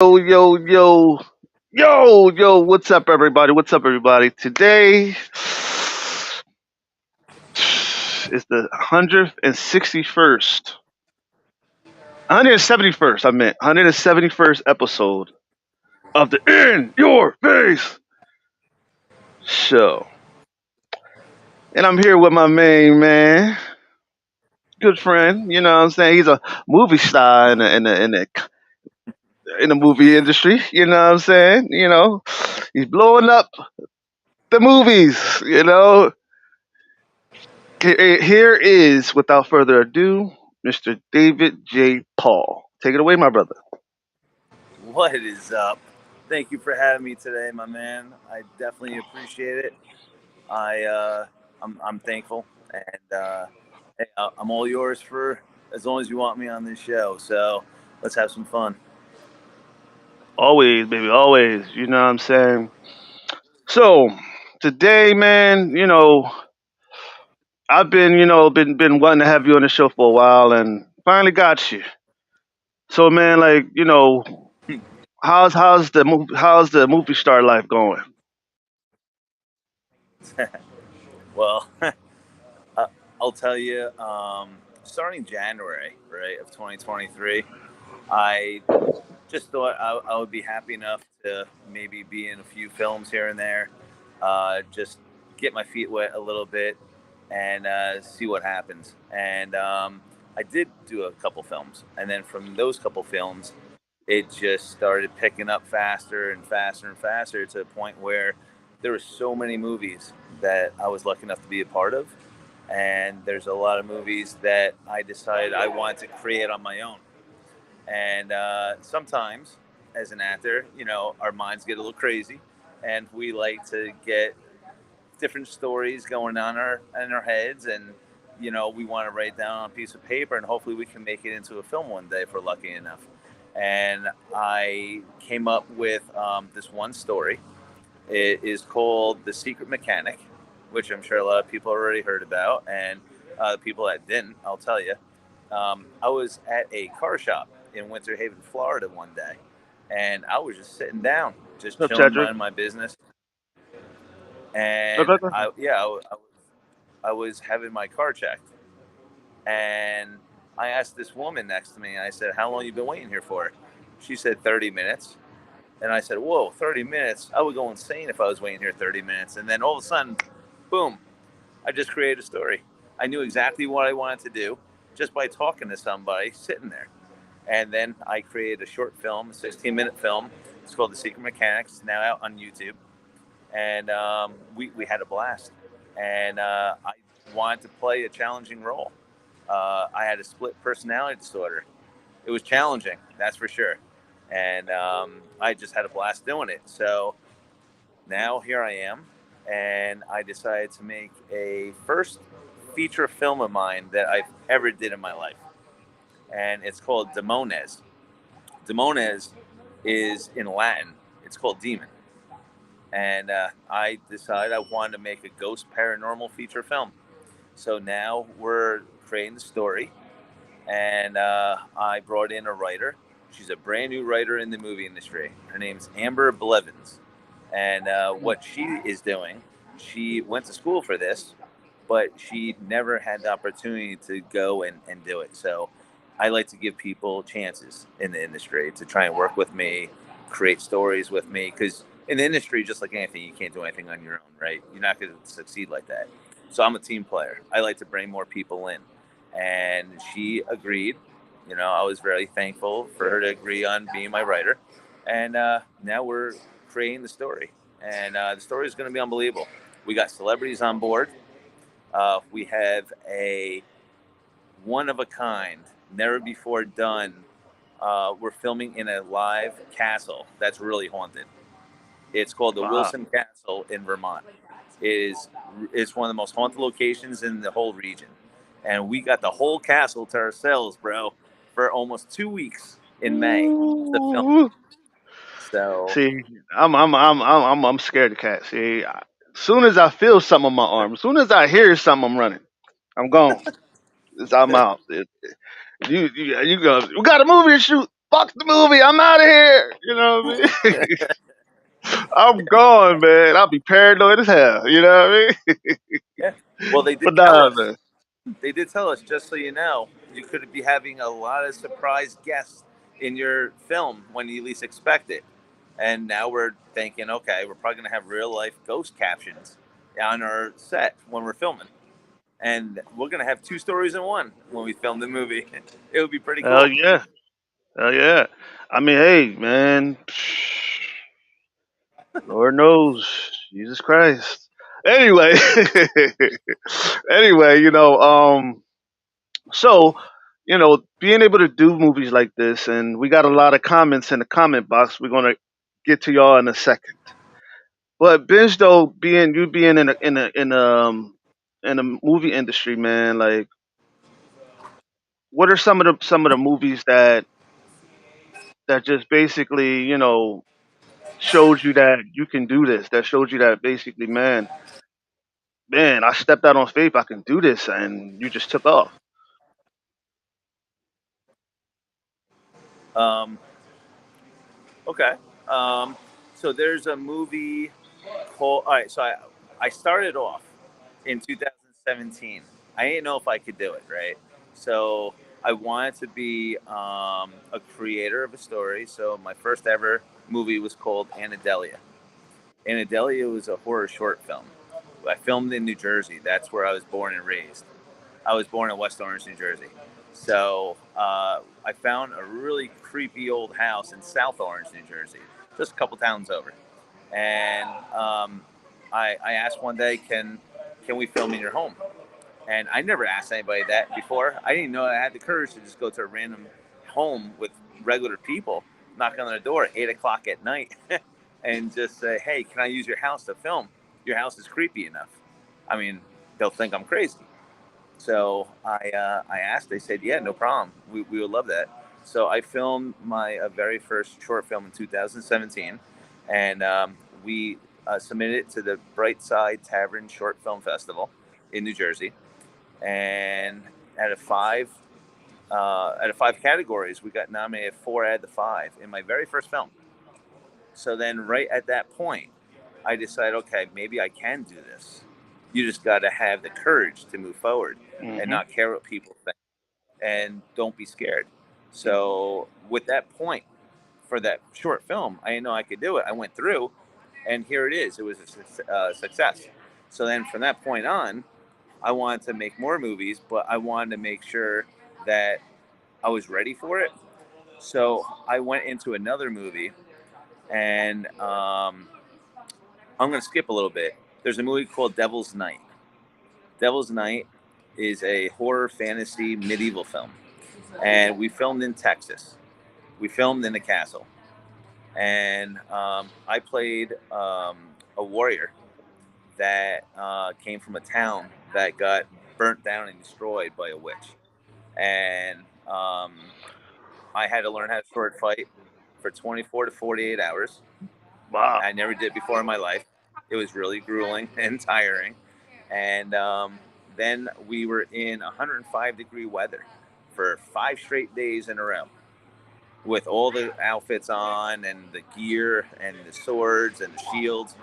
Yo, yo, what's up, everybody? What's up, everybody? Today is the 161st, 171st, I meant, 171st episode of the In Your Face show. And I'm here with my main man, good friend, you know what I'm saying? He's a movie star in the movie industry, you know what I'm saying? He's blowing up the movies, Here is, without further ado, Mr. David.J. Paul. Take it away, my brother. What is up? Thank you for having me today, my man. I definitely appreciate it. I'm thankful, and hey, I'm all yours for as long as you want me on this show. So let's have some fun. Always, baby, always. You know what I'm saying? So, today, man, I've been wanting to have you on the show for a while and finally got you. So, man, how's the movie star life going? Well, uh, I'll tell you. Starting January, right, of 2023, I just thought I would be happy enough to maybe be in a few films here and there, just get my feet wet a little bit and see what happens. And I did do a couple films, and then from those couple films, it just started picking up faster and faster and faster to the point where there were so many movies that I was lucky enough to be a part of. And there's a lot of movies that I decided I wanted to create on my own. And sometimes, as an actor, our minds get a little crazy, and we like to get different stories going on in our heads, and we want to write down on a piece of paper, and hopefully we can make it into a film one day if we're lucky enough. And I came up with this one story. It is called The Secret Mechanic, which I'm sure a lot of people already heard about, and the people that didn't, I'll tell you. I was at a car shop in Winter Haven, Florida one day, and I was just sitting down, just What's up, chilling, Cedric? minding my business. And Okay. I was having my car checked, and I asked this woman next to me, I said, "How long you been waiting here for?" She said 30 minutes. And I said, "Whoa, 30 minutes? I would go insane if I was waiting here 30 minutes." And then all of a sudden, boom, I just created a story. I knew exactly what I wanted to do just by talking to somebody sitting there. And then I created a short film, a 16-minute film. It's called The Secret Mechanics. It's now out on YouTube. And we had a blast. And I wanted to play a challenging role. I had a split personality disorder. It was challenging, that's for sure. And I just had a blast doing it. So now here I am, and I decided to make a first feature film of mine that I've ever did in my life, and it's called Demones. Demones is in Latin. It's called demon, and I decided I wanted to make a ghost paranormal feature film. So now we're creating the story, and I brought in a writer. She's a brand new writer in the movie industry. Her name's Amber Blevins, and what she is doing, she went to school for this, but she never had the opportunity to go and do it. So I like to give people chances in the industry to try and work with me, create stories with me, because in the industry, just like anything, you can't do anything on your own, right? You're not going to succeed like that. So I'm a team player. I like to bring more people in, and she agreed. I was very thankful for her to agree on being my writer, and now we're creating the story, and the story is going to be unbelievable. We got celebrities on board. We have a one of a kind, never before done. We're filming in a live castle that's really haunted. It's called the Wow. Wilson Castle in Vermont. It is it's one of the most haunted locations in the whole region, and we got the whole castle to ourselves, bro, for almost 2 weeks in May to film. Ooh. So See, I'm scared of cats. See, soon as I feel something on my arm, as soon as I hear something, I'm running. I'm gone. I'm out. You go. We got a movie to shoot. Fuck the movie. I'm out of here. You know what I mean? I'm gone, man. I'll be paranoid as hell. You know what I mean? Yeah. Well, they did But tell nah, us. man. They did tell us, just so you know, you could be having a lot of surprise guests in your film when you least expect it. And now we're thinking, okay, we're probably going to have real life ghost captions on our set when we're filming. And we're going to have two stories in one when we film the movie. It would be pretty Hell cool. yeah. Hell yeah. I mean, hey, man. Lord knows. Jesus Christ. Anyway. Anyway, so, being able to do movies like this, and we got a lot of comments in the comment box. We're gonna get to y'all in a second. But Benj, though, being in a movie industry, man, like, what are some of the movies that just basically, showed you that you can do this? That showed you that basically, man, I stepped out on faith. I can do this, and you just took off. Um, okay. Um, so there's a movie called. All right. I started off in 2017. I didn't know if I could do it, right? So I wanted to be a creator of a story. So my first ever movie was called Anadelia. Anadelia was a horror short film. I filmed in New Jersey. That's where I was born and raised. I was born in West Orange, New Jersey. So I found a really creepy old house in South Orange, New Jersey, just a couple towns over. And I asked one day, can we film in your home? And I never asked anybody that before. I didn't know I had the courage to just go to a random home with regular people, knock on their door at 8 o'clock at night, and just say, "Hey, can I use your house to film? Your house is creepy enough." I mean, they'll think I'm crazy. So I asked. They said, "Yeah, no problem. We would love that." So I filmed my very first short film in 2017, and we submitted it to the Brightside Tavern Short Film Festival in New Jersey, and out of five out of five categories, we got nominated four out of the five in my very first film. So then, right at that point, I decided, okay, maybe I can do this. You just got to have the courage to move forward and Hmm. not care what people think, and don't be scared. So with that point for that short film, I didn't know I could do it. I went through, and here it is. It was a success. So then from that point on, I wanted to make more movies, but I wanted to make sure that I was ready for it. So I went into another movie, and I'm going to skip a little bit. There's a movie called Devil's Night. Devil's Night is a horror fantasy medieval film, and we filmed in Texas. We filmed in a castle, and I played a warrior that came from a town that got burnt down and destroyed by a witch, and I had to learn how to sword fight for 24 to 48 hours. Wow. I never did before in my life. It was really grueling and tiring. And then we were in 105-degree weather for 5 straight days in a row with all the outfits on and the gear and the swords and the shields.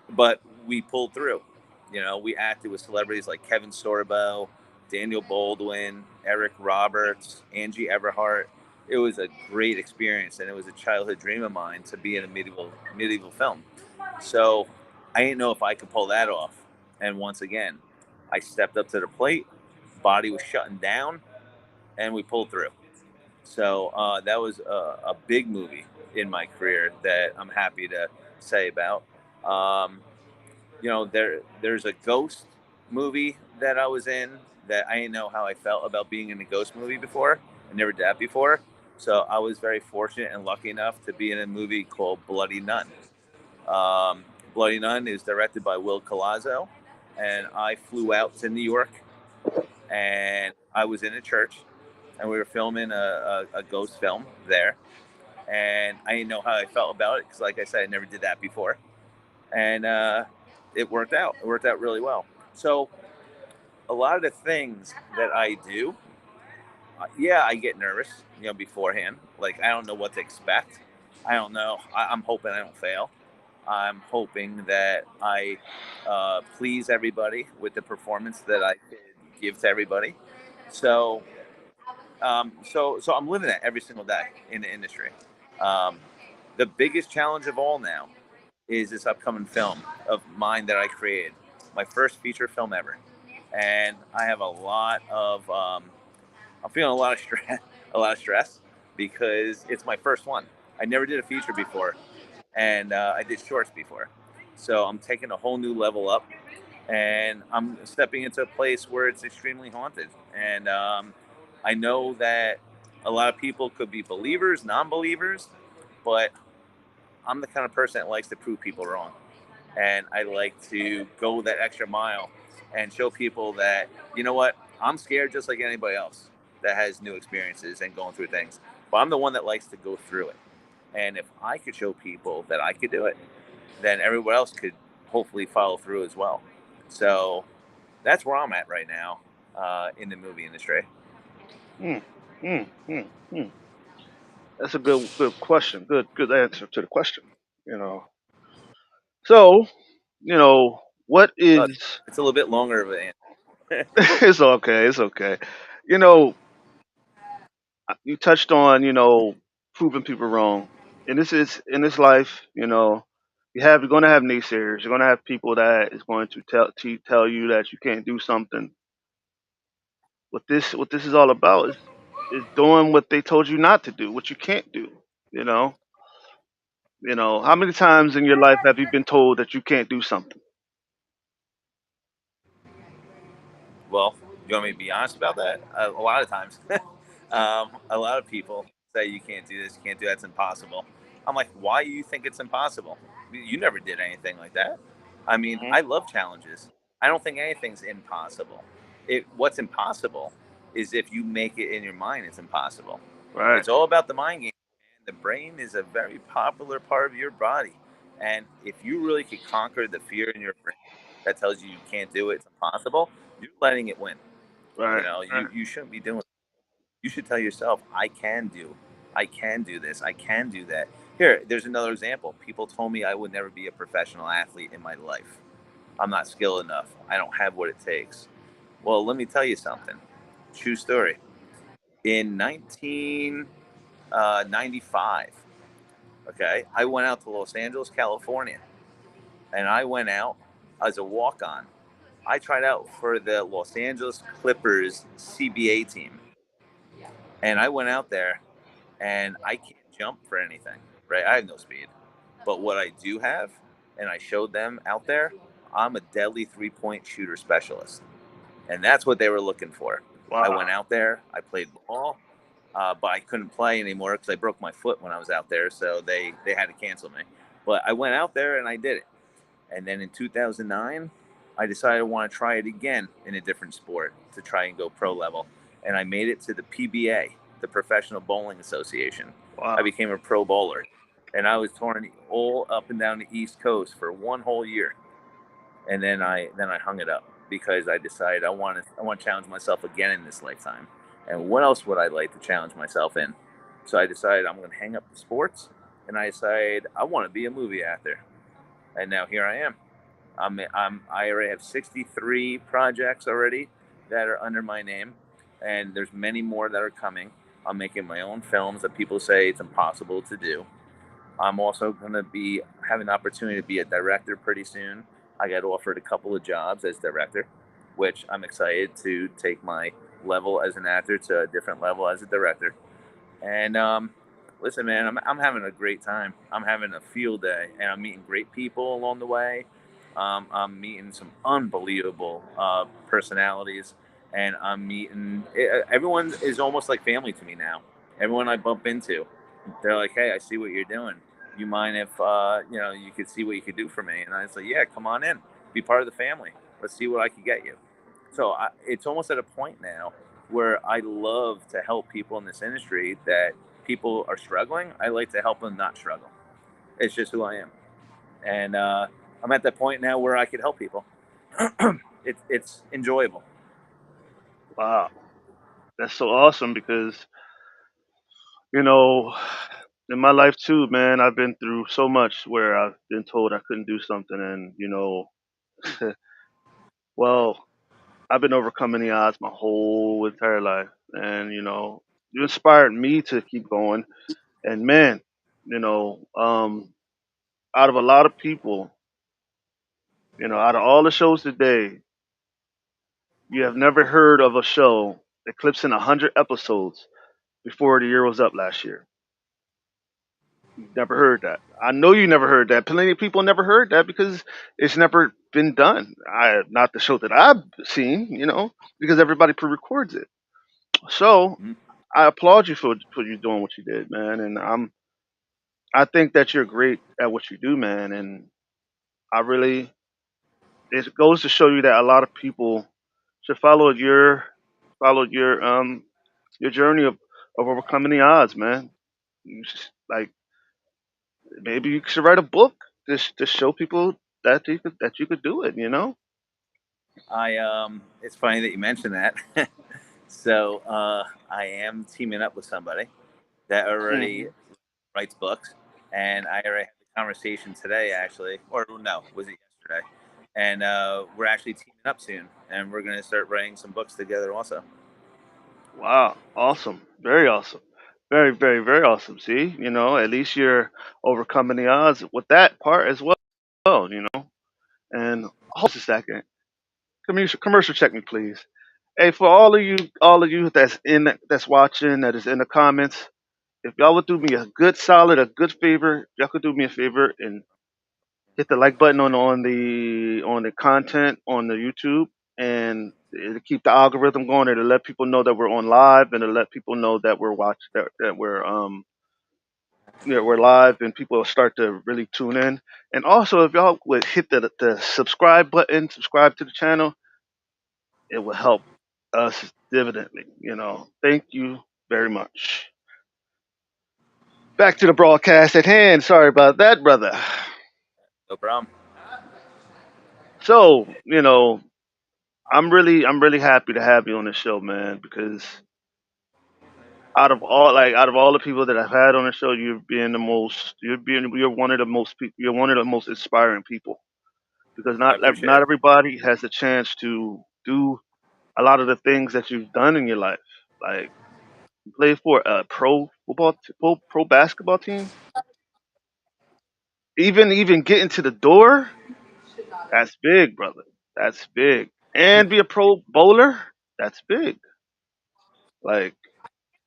But we pulled through. You know, we acted with celebrities like Kevin Sorbo, Daniel Baldwin, Eric Roberts, Angie Everhart. It was a great experience, and it was a childhood dream of mine to be in a medieval film. So I didn't know if I could pull that off. And once again, I stepped up to the plate. Body was shutting down, and we pulled through. So that was a big movie in my career that I'm happy to say about. Um, there's a ghost movie that I was in that I didn't know how I felt about being in a ghost movie before. I never did that before. So I was very fortunate and lucky enough to be in a movie called Bloody Nun. Um, Bloody Nun is directed by Will Colazzo, and I flew out to New York, and I was in a church, and we were filming a ghost film there, and I didn't know how I felt about it because, like I said, I never did that before, and it worked out. It worked out really well. So a lot of the things that I do, yeah, I get nervous, beforehand. Like I don't know what to expect. I don't know. I'm hoping I don't fail. I'm hoping that I please everybody with the performance that I could give to everybody. So, so I'm living that every single day in the industry. Um, the biggest challenge of all now is this upcoming film of mine that I created, my first feature film ever, and I have a lot of I'm feeling a lot of stress, a lot of stress because it's my first one. I never did a feature before, and I did shorts before, so I'm taking a whole new level up, and I'm stepping into a place where it's extremely haunted, and I know that a lot of people could be believers, non-believers, but I'm the kind of person that likes to prove people wrong, and I like to go that extra mile and show people that what, I'm scared just like anybody else that has new experiences and going through things, but I'm the one that likes to go through it. And if I could show people that I could do it, then everyone else could hopefully follow through as well. So that's where I'm at right now in the movie industry. Hmm. Hmm. Hmm. Hmm. That's a good question. Good answer to the question. You know. So, what Oh, is? it's a little bit longer of an answer. It's okay. It's okay. You know, you touched on proving people wrong, and this is in this life. You're going to have naysayers. You're going to have people that is going to tell you that you can't do something. What this is all about is doing what they told you not to do, what you can't do. You know, how many times in your life have you been told that you can't do something? Well, you want me to be honest about that? A lot of times, a lot of people say you can't do this, you can't do that, it's impossible. I'm like, why do you think it's impossible? You never did anything like that. I mean, Mhm. I love challenges. I don't think anything's impossible. What's impossible is if you make it in your mind, it's impossible. Right, It's all about the mind game. The brain is a very popular part of your body, and if you really could conquer the fear in your brain that tells you can't do it, it's impossible, you're letting it win. right, You right. you shouldn't be doing it. You should tell yourself, I can do this, I can do that. Here, there's another example. People told me I would never be a professional athlete in my life. I'm not skilled enough. I don't have what it takes. Well, let me tell you something. True story. In 1995, okay, I went out to Los Angeles, California, and I went out as a walk on. I tried out for the Los Angeles Clippers CBA team. And I went out there and I can't jump for anything, right? I have no speed. But what I do have, and I showed them out there, I'm a deadly 3-point shooter specialist. And that's what they were looking for. I Wow, went out there, I played ball, but I couldn't play anymore because I broke my foot when I was out there. So they had to cancel me. But I went out there and I did it. And then in 2009, I decided I want to try it again in a different sport to try and go pro level. And I made it to the PBA, the Professional Bowling Association. I wow, became a pro bowler. And I was touring all up and down the East Coast for one whole year. And then I hung it up because I decided I want to challenge myself again in this lifetime. And what else would I like to challenge myself in? So I decided I'm going to hang up the sports, and I decided I want to be a movie actor. And now here I am. I already have 63 projects already that are under my name, and there's many more that are coming. I'm making my own films that people say it's impossible to do. I'm also going to be having an opportunity to be a director pretty soon. I got offered a couple of jobs as director, which I'm excited to take my level as an actor to a different level as a director. And listen, man, I'm having a great time. I'm having a field day, and I'm meeting great people along the way. I'm meeting some unbelievable personalities, and I'm meeting everyone is almost like family to me now. Everyone I bump into, they're like, "Hey, I see what you're doing. You mind if you could see what you could do for me?" And I was like, "Yeah, come on in, be part of the family. Let's see what I could get you." So it's almost at a point now where I love to help people in this industry that people are struggling. I like to help them not struggle. It's just who I am, and I'm at that point now where I could help people. It's enjoyable. wow. That's so awesome because you know, in my life too, man, I've been through so much where I've been told I couldn't do something, and well, I've been overcoming the odds my whole entire life, and you inspired me to keep going. And man, you know, um, out of a lot of people, out of all the shows today, you have never heard of a show that clips in 100 episodes before the year was up last year. You've never heard that. I know you never heard that. Plenty of people never heard that because it's never been done. Not the show that I've seen, because everybody pre-records it. So Mhm. I applaud you for you doing what you did, man. And I think that you're great at what you do, man. And I really, it goes to show you that a lot of people should follow your journey of overcoming the odds, man. Like maybe you should write a book to show people that you could do it. It's funny that you mentioned that. So I am teaming up with somebody that already Hmm. writes books, and I already had the conversation today, actually, or no, was it yesterday? And we're actually teaming up soon, and we're going to start writing some books together, also. Wow, awesome, very awesome, very very very awesome. See, at least you're overcoming the odds with that part as well. And hold just a second. Commercial check me, please. Hey, for all of you that's watching, that is in the comments, if y'all would do me a good favor, y'all could do me a favor and hit the like button on the content on the YouTube, and it'll keep the algorithm going. It'll let people know that we're on live, and it'll let people know that we're watching that we're live, and people will start to really tune in. And also, if y'all would hit the subscribe button, subscribe to the channel, it will help us dividendly. Thank you very much. Back to the broadcast at hand. Sorry about that, brother. No problem. So, I'm really happy to have you on the show, man, because out of all the people that I've had on the show, you're one of the most people, you're one of the most inspiring people, because I not appreciate not it. everybody has a chance to do a lot of the things that you've done in your life. Like you play for a pro basketball team, even getting to the door, that's big, brother. That's big. And be a pro bowler, that's big. Like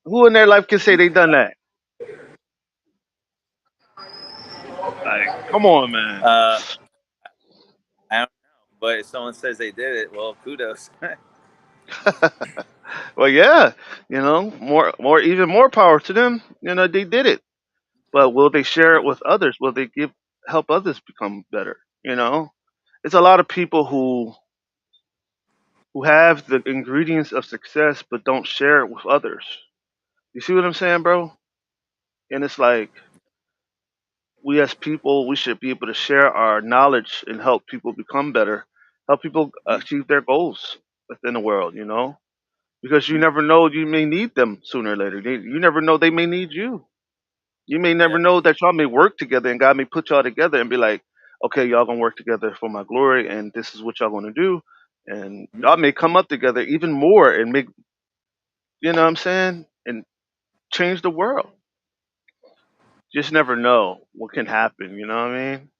who in their life can say they done that? Like, come on, man. Uh, I don't know, but if someone says they did it, well, kudos. Well, yeah, even more power to them. They did it. But will they share it Yep. with others? Will they help others become better? It's a lot of people who have the ingredients of success but don't share it with others. You see what I'm saying, bro? And it's like we as people, we should be able to share our knowledge and help people become better, help people Mhm. achieve their goals within the world. Because you Mhm. never know, you may need them sooner or later. You never know, they may need you. You may never Yeah. know that y'all may work together, and God may put y'all together and be like, okay, y'all gonna work together for my glory, and this is what y'all gonna do. And Mhm. y'all may come up together even more and make, what I'm saying, and change the world. Just never know what can happen, you know what I mean?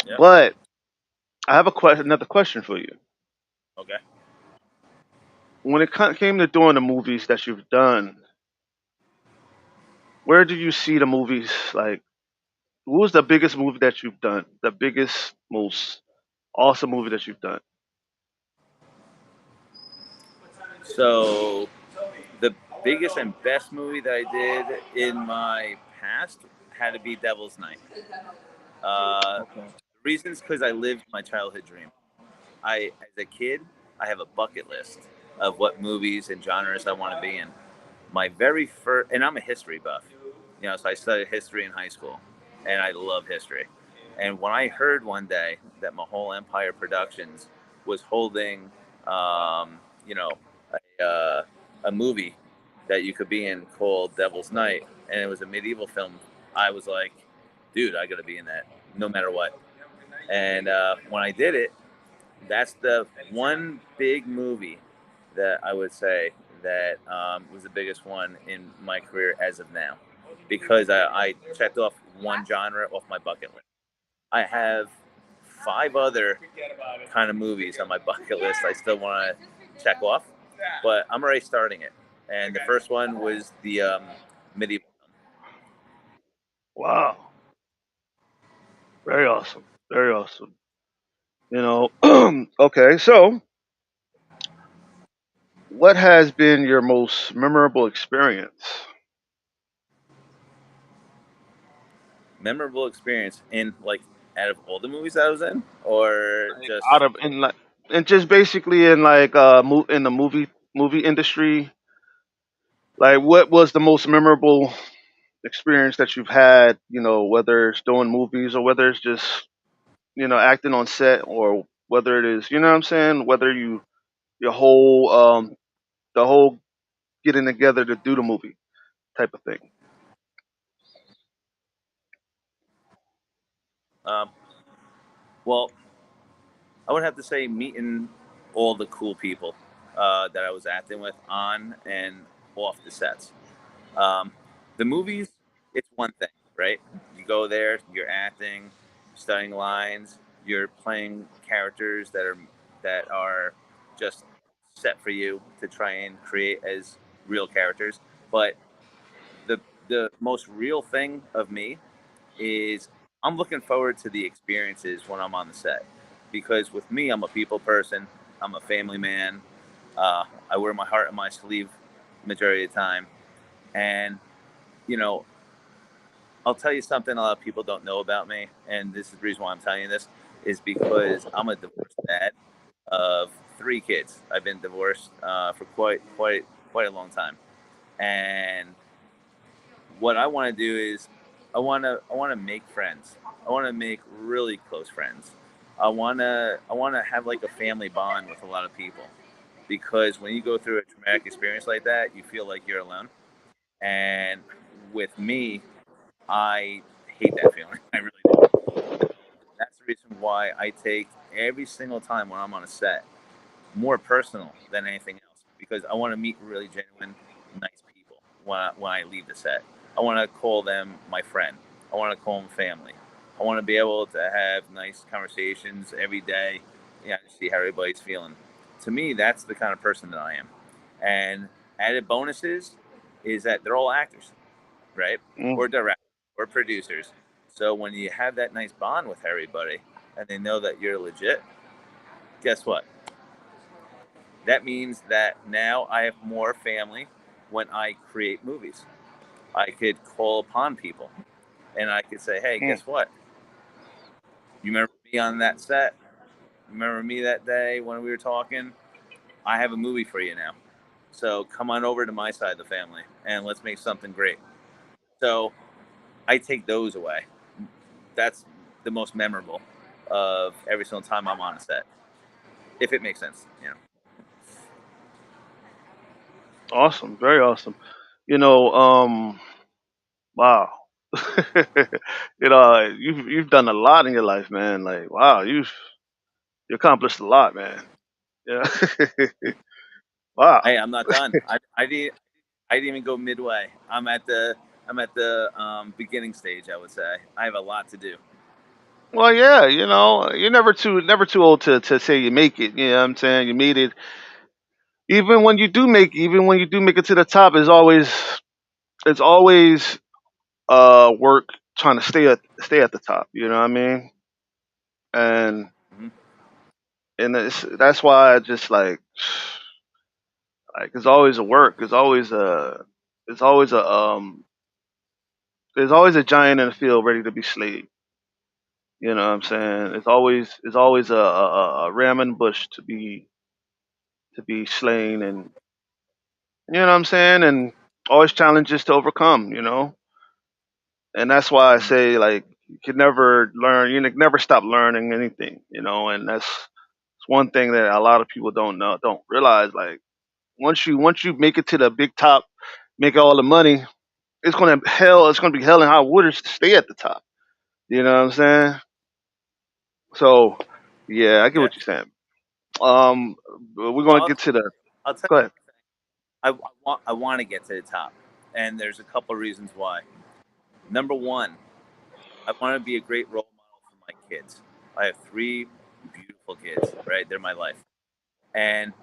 Yep. But I have another question for you. Okay. When it came to doing the movies that you've done, where do you see the movies? Like, what was the biggest movie that you've done? The biggest, most awesome movie that you've done? So the biggest and best movie that I did in my past had to be Devil's Night. The Okay. reasons because I lived my childhood dream. As a kid, I have a bucket list of what movies and genres I want to be in. My very first, and I'm a history buff, so I studied history in high school, and I love history. And when I heard one day that Mahol Empire Productions was holding, um, you know, a a movie that you could be in called Devil's Night, and it was a medieval film. I was like, dude, I got to be in that no matter what. And when I did it, that's the one big movie that I would say that was the biggest one in my career as of now, because I checked off one genre off my bucket list. I have five other kind of movies on my bucket list I still want to check off, but I'm already starting it. And the first one was the medieval film. Wow. Very awesome. Very awesome. You know, okay, so what has been your most memorable experience? Memorable experience in like out of all the movies that I was in, or Like out just of in like and just basically in like in the movie industry, like what was the most memorable experience that you've had, whether it's doing movies or whether it's just, acting on set or whether it is, what I'm saying, whether your whole the whole getting together to do the movie type of thing. um, well, I would have to say meeting all the cool people that I was acting with on and off the sets. Um, the movies, it's one thing, right? You go there, you're acting, studying lines, you're playing characters that are just set for you to try and create as real characters. But the the most real thing of me is I'm looking forward to the experiences when I'm on the set, because with me, I'm a people person. I'm a family man. I wear my heart on my sleeve majority of the time, and you know, I'll tell you something a lot of people don't know about me, and this is the reason why I'm telling you this is because I'm a divorced dad of three kids. I've been divorced for quite a long time, and what I want to do is I want to make friends. I want to make really close friends. I want to have like a family bond with a lot of people, because when you go through a traumatic experience like that, you feel like you're alone. And with me, I hate that feeling. I really do. That's the reason why I take every single time when I'm on a set more personal than anything else, because I want to meet really genuine, nice people when I leave the set. I want to call them my friend. I want to call them family. I want to be able to have nice conversations every day, to see how everybody's feeling. To me, that's the kind of person that I am. And added bonuses is that they're all actors, right? Or Mm, directors or producers. So when you have that nice bond with everybody and they know that you're legit, guess what? That means that now I have more family when I create movies. I could call upon people and I could say, hey, mm. guess what? You remember me on that set? Remember me that day when we were talking? I have a movie for you now. So come on over to my side of the family and let's make something great. So I take those away. That's the most memorable of every single time I'm on a set, if it makes sense. Awesome, very awesome. You know, wow. You've done a lot in your life, man. Like, wow, you accomplished a lot, man. Yeah. Wow. Hey, I'm not done. I didn't even go midway. I'm at the beginning stage. I would say I have a lot to do. Well, yeah, you're never too old to say you make it. You know what I'm saying? You made it. Even when you do make it to the top, it's always work trying to stay at the top. You know what I mean? And Hmm. that's why I just like it's always a work. It's always a there's always a giant in the field ready to be slayed. You know what I'm saying? It's always a ram in the bush to be slain, and you know what I'm saying, and always challenges to overcome. And that's why I Hmm. say like you can never learn. You can never stop learning anything. And that's one thing that a lot of people don't realize. Like Once you make it to the big top, make all the money, it's gonna be hell and high waters to stay at the top. You know what I'm saying? So yeah, I get Yeah. what you're saying. Um, but we're Well, gonna get to the. I'll tell Go ahead. you, I want to get to the top, and there's a couple reasons why. Number one, I want to be a great role model for my kids. I have three beautiful kids, right? They're my life. And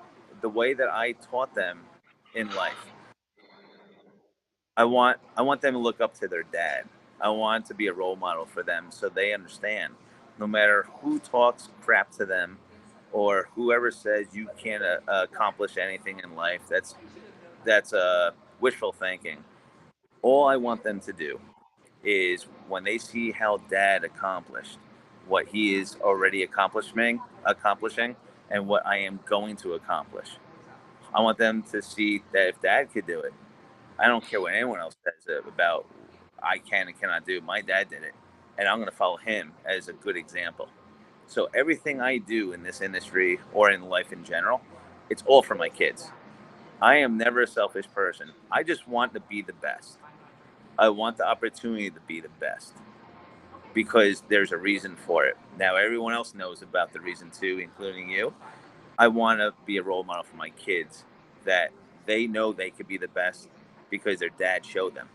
the way that I taught them in life, I want them to look up to their dad. I want to be a role model for them so they understand no matter who talks crap to them or whoever says you can't accomplish anything in life, that's wishful thinking. All I want them to do is when they see how dad accomplished what he is already accomplishing and what I am going to accomplish. I want them to see that if dad could do it, I don't care what anyone else says about I can and cannot do. My dad did it, and I'm going to follow him as a good example. So everything I do in this industry or in life in general, it's all for my kids. I am never a selfish person. I just want to be the best. I want the opportunity to be the best because there's a reason for it. Now everyone else knows about the reason too, including you. I want to be a role model for my kids that they know they could be the best because their dad showed them.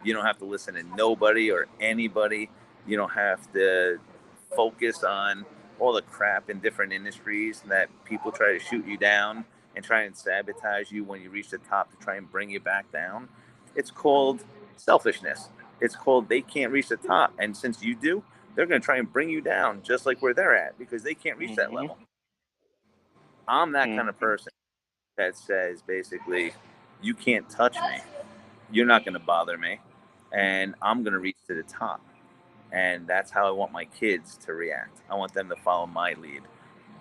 You don't have to listen to nobody or anybody. You don't have to focus on all the crap in different industries that people try to shoot you down and try and sabotage you when you reach the top to try and bring you back down. It's called selfishness. It's called they can't reach the top. And since you do, they're going to try and bring you down just like where they're at because they can't reach that Hmm. level. I'm that kind of Hmm. person that says basically, you can't touch me. You're not going to bother me. And I'm going to reach to the top. And that's how I want my kids to react. I want them to follow my lead.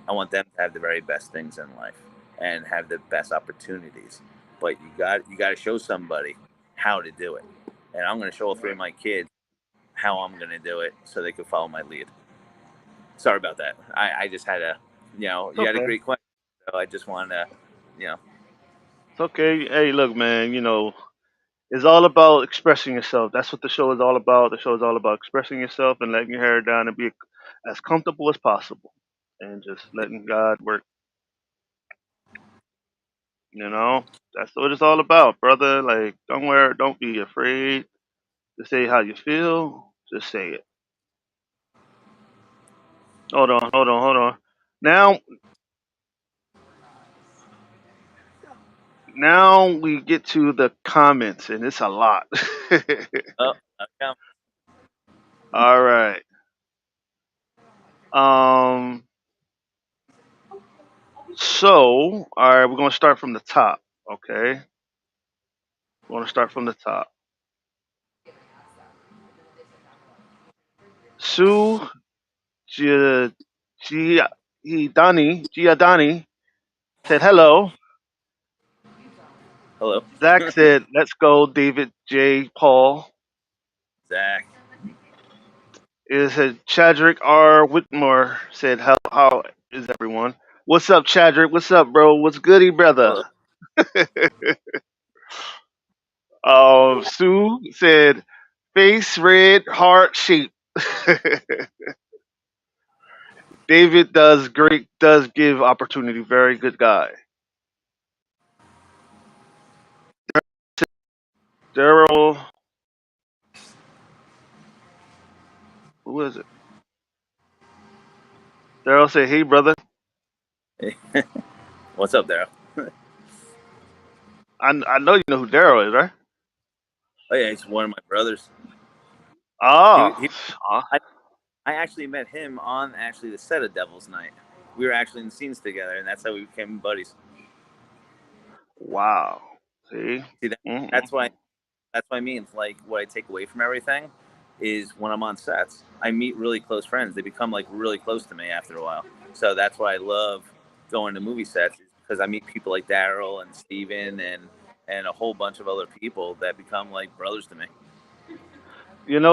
I want them to have the very best things in life and have the best opportunities. But you got to show somebody how to do it. And I'm going to show all three of my kids how I'm going to do it so they can follow my lead. Sorry about that. I just had a, It's you had a okay. great question. So I just wanted to, you know, It's okay. Hey, look, man. It's all about expressing yourself. That's what the show is all about. The show is all about expressing yourself and letting your hair down and be as comfortable as possible, and just letting God work. You know, that's what it's all about, brother. Like, don't be afraid to say how you feel. Just say it. Hold on. Now, now we get to the comments, and it's a lot. oh, okay. All right. Um. So, all right, we're gonna start from the top. Okay, we're gonna start from the top. Sue Gia Giadani said hello. Hello, Zach said, "Let's go, David.J. Paul." Zach. It said Chadrick R. Whitmore said, how is everyone? What's up, Chadrick? What's up, bro? What's goody, brother?" Hello. Sue said, "Face red, heart shape." David does great, does give opportunity. Very good guy. Daryl, who is it? Daryl said, "Hey, brother." Hey, what's up, Daryl? I know you know who Daryl is, right? Oh yeah, he's one of my brothers. He, Oh, he I, I actually met him on actually the set of Devil's Night. We were actually in scenes together, and that's how we became buddies. wow. See? See, that's Mm-mm. why that's what I mean. It's like what I take away from everything is when I'm on sets, I meet really close friends. They become like really close to me after a while. So that's why I love going to movie sets is because I meet people like Daryl and Steven and a whole bunch of other people that become like brothers to me.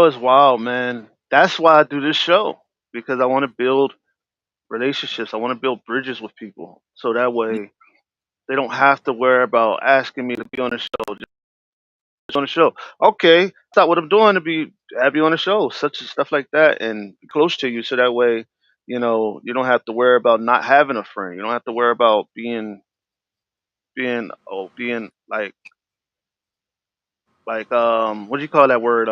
It's wild, man. That's why I do this show, because I want to build relationships. I want to build bridges with people, so that way They don't have to worry about asking me to be on the show. Just on the show. Okay, that's not what I'm doing to be have you on the show, such and stuff like that, and be close to you, so that way, you don't have to worry about not having a friend. You don't have to worry about being what do you call that word?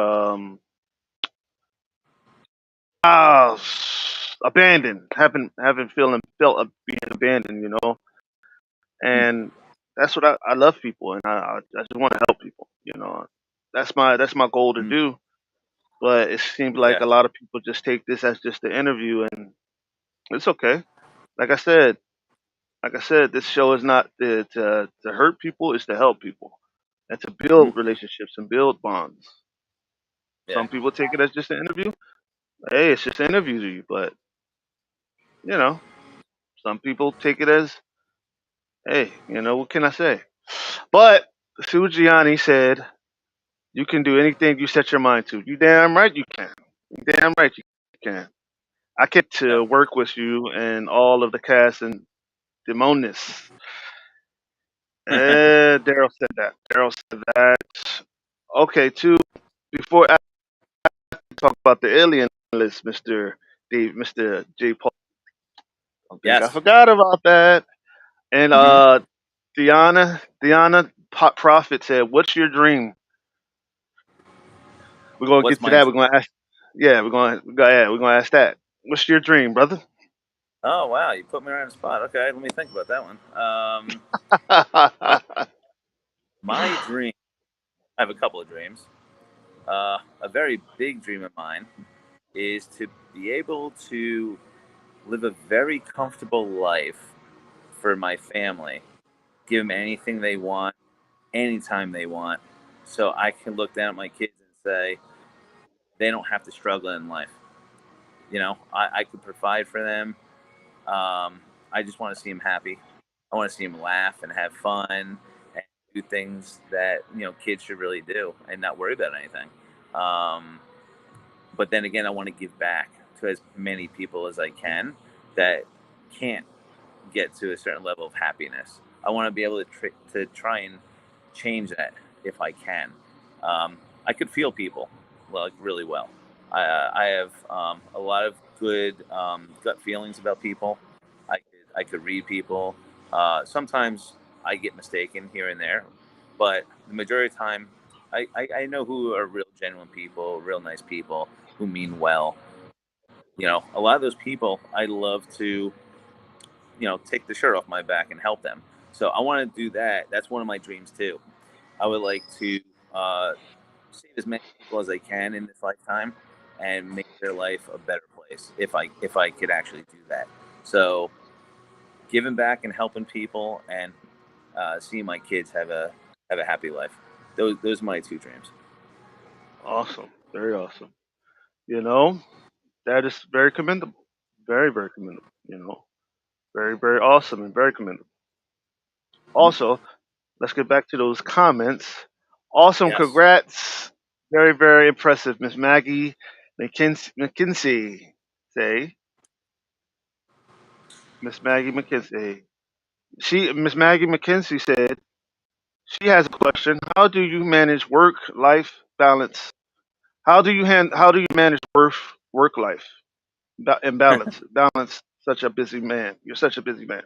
Abandoned, having feeling felt being abandoned, Mm. and that's what I love people, and I just want to help people, that's my goal to Mm. do. But it seems like Yeah. a lot of people just take this as just an interview, and it's okay. Like I said, this show is not to hurt people; it's to help people and to Mm. build relationships and build bonds. Yeah. Some people take it as just an interview. Hey, it's just an interview to you, but you know, some people take it as, hey, what can I say? But Sugiani said, "You can do anything you set your mind to." You damn right you can. You damn right you can. I get Yeah. to work with you and all of the cast and Demonis. Daryl said that. Daryl said that. Okay, too. Before I talk about the alien list, Mr. J.Paul, I don't think I Yes. forgot about that. And Hmm. Deanna Prophet said, "What's your dream?" We're gonna What's get to my that. dream? We're gonna ask. Yeah, we're gonna ask that. What's your dream, brother? Oh wow, you put me right on the spot. Okay, let me think about that one. Well, my dream. I have a couple of dreams. A very big dream of mine is to be able to live a very comfortable life for my family, give them anything they want, anytime they want, so I can look down at my kids and say they don't have to struggle in life. I could provide for them. I just want to see them happy. I want to see them laugh and have fun and do things that kids should really do and not worry about anything. Um, but then again, I want to give back to as many people as I can that can't get to a certain level of happiness. I want to be able to try and change that if I can. I could feel people like really well. I have a lot of good gut feelings about people. I could read people. Sometimes I get mistaken here and there, but the majority of the time, I know who are real genuine people, real nice people who mean well. A lot of those people I love to take the shirt off my back and help them. So I want to do that. That's one of my dreams too. I would like to uh, save as many people as I can in this lifetime and make their life a better place if I could actually do that. So giving back and helping people and seeing my kids have a happy life. Those are my two dreams. Awesome, very awesome. You know, that is very commendable. Very, very commendable. Very, very awesome and very commendable. Mhm. Also, let's get back to those comments. Awesome, Yes. congrats. Very, very impressive, Miss Maggie McKinsey. Say, Miss Maggie McKinsey. Miss Maggie McKinsey said she has a question. How do you manage work-life balance? How do you manage work life and balance such a busy man? You're such a busy man.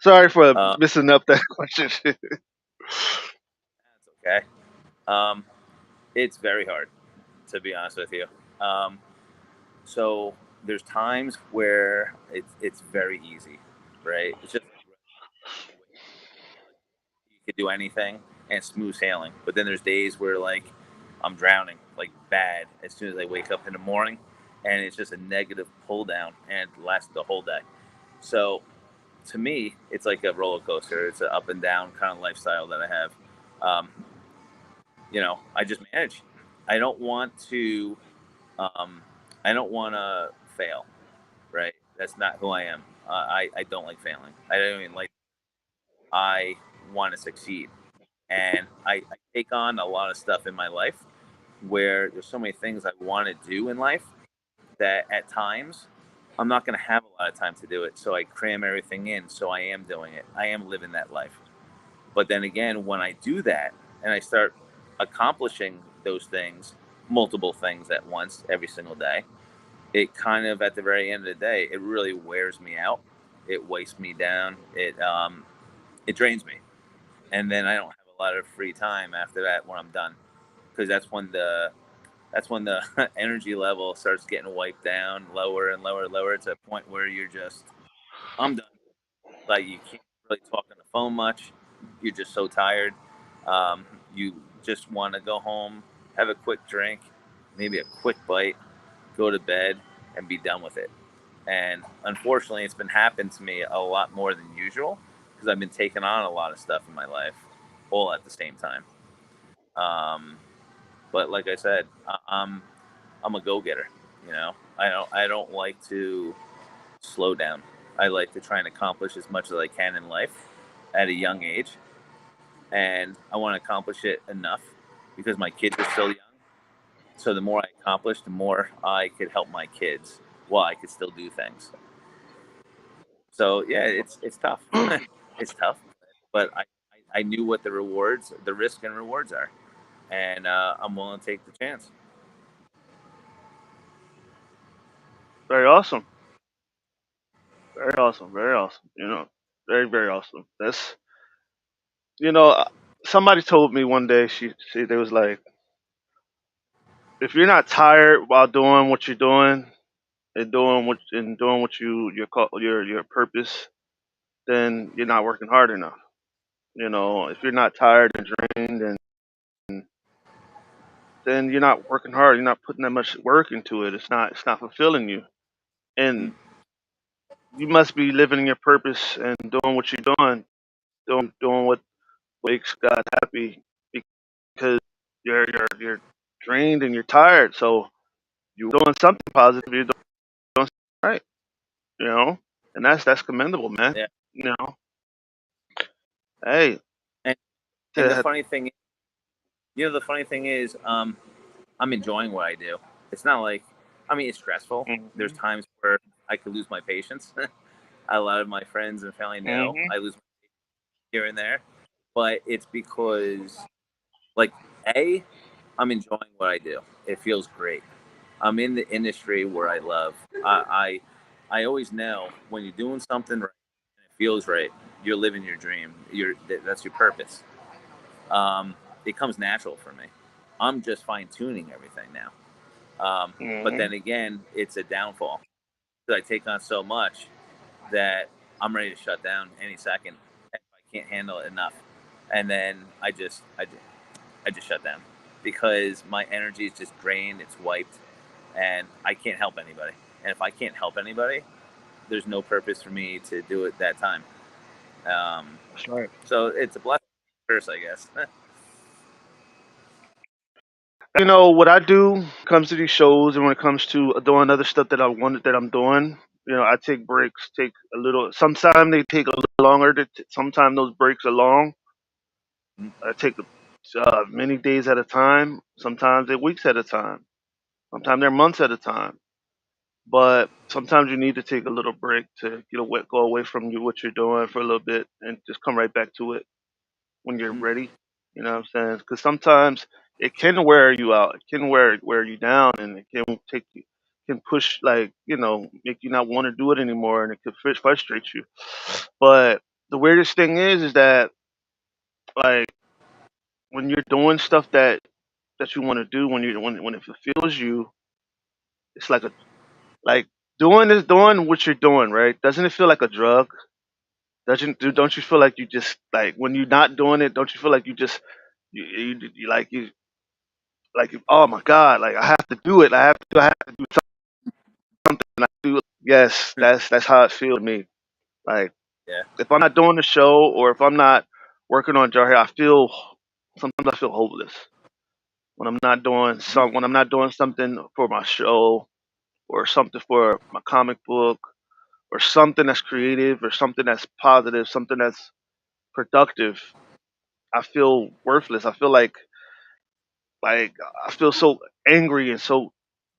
Sorry for uh, missing up that question. that's okay. Um, it's very hard, to be honest with you. Um, So there's times where it's very easy, right? It's just like you wake up, like you could do anything and smooth sailing. But then there's days where like I'm drowning, like bad, as soon as I wake up in the morning, and it's just a negative pull down and it lasts the whole day. So to me, it's like a roller coaster. It's an up and down kind of lifestyle that I have. Um, I just manage. I don't want to. Um, I don't want to fail, right? That's not who I am. I don't like failing. I don't even like. I want to succeed, and I take on a lot of stuff in my life where there's so many things I want to do in life that at times I'm not going to have a lot of time to do it. So I cram everything in. So I am doing it. I am living that life. But then again, when I do that and I start accomplishing those things, multiple things at once every single day, it kind of at the very end of the day, it really wears me out. It wastes me down. It drains me, and then I don't have a lot of free time after that when I'm done, because that's when the energy level starts getting wiped down lower and lower and lower to a point where you're just, I'm done. Like you can't really talk on the phone much. You're just so tired. You just want to go home, have a quick drink, maybe a quick bite, go to bed, and be done with it. And unfortunately, it's been happening to me a lot more than usual because I've been taking on a lot of stuff in my life all at the same time. Um, but like I said, I'm a go getter. You know, I don't like to slow down. I like to try and accomplish as much as I can in life at a young age, and I want to accomplish it enough because my kids are still young. So the more I accomplish, the more I could help my kids while I could still do things. So yeah, it's tough. It's tough, but I knew what the rewards, the risk and rewards are, and I'm willing to take the chance. Very awesome. Very awesome. Very awesome. Very very awesome. You know, uh, somebody told me one day. She they was like, if you're not tired while doing what you're doing and doing what your purpose, then you're not working hard enough. If you're not tired and drained, and then you're not working hard. You're not putting that much work into it. It's not fulfilling you, and Mm, you must be living in your purpose and doing what you're doing what makes God happy, because you're drained and you're tired. So you're doing something positive. You're doing something right. You know, and that's commendable, man. yeah, You know, hey, and and the to, funny thing, the funny thing is, I'm enjoying what I do. It's not like, I mean, it's stressful. There's hmm times where I could lose my patience. A lot of my friends and family know hmm I lose here and there, but it's because, like, a, I'm enjoying what I do. It feels great. I'm in the industry where I love. I always know when you're doing something right and it feels right, you're living your dream. That's your purpose. It comes natural for me. I'm just fine tuning everything now. But hmm then again, it's a downfall because I take on so much that I'm ready to shut down any second if I can't handle it enough. And then I just shut down because my energy is just drained, it's wiped, and I can't help anybody. And if I can't help anybody, there's no purpose for me to do it that time. Um, That's right. so it's a blessing, curse, I guess. What I do when it comes to these shows, and when it comes to doing other stuff that I'm doing. I take breaks, take a little. Sometimes they take a little longer. Sometimes those breaks are long. I take many days at a time. Sometimes they're weeks at a time. Sometimes they're months at a time. But sometimes you need to take a little break to go away from what you're doing for a little bit and just come right back to it when you're ready. You know what I'm saying? Because sometimes it can wear you out. It can wear you down, and it can push, like, make you not want to do it anymore, and it could frustrate you. But the weirdest thing is that, like, when you're doing stuff that you want to do, when it fulfills you, it's like doing what you're doing, right? Doesn't it feel like a drug? Don't you feel like you just, like, when you're not doing it? Don't you feel like you just like, oh my god, like, I have to do it. I have to do something. I do. Yes, that's how it feels to me. Like, Yeah. if I'm not doing the show, or if I'm not working on Jarhead, sometimes I feel hopeless Mhm. when I'm not doing something for my show, or something for my comic book, or something that's creative, or something that's positive, something that's productive. I feel worthless. Like I feel so angry and so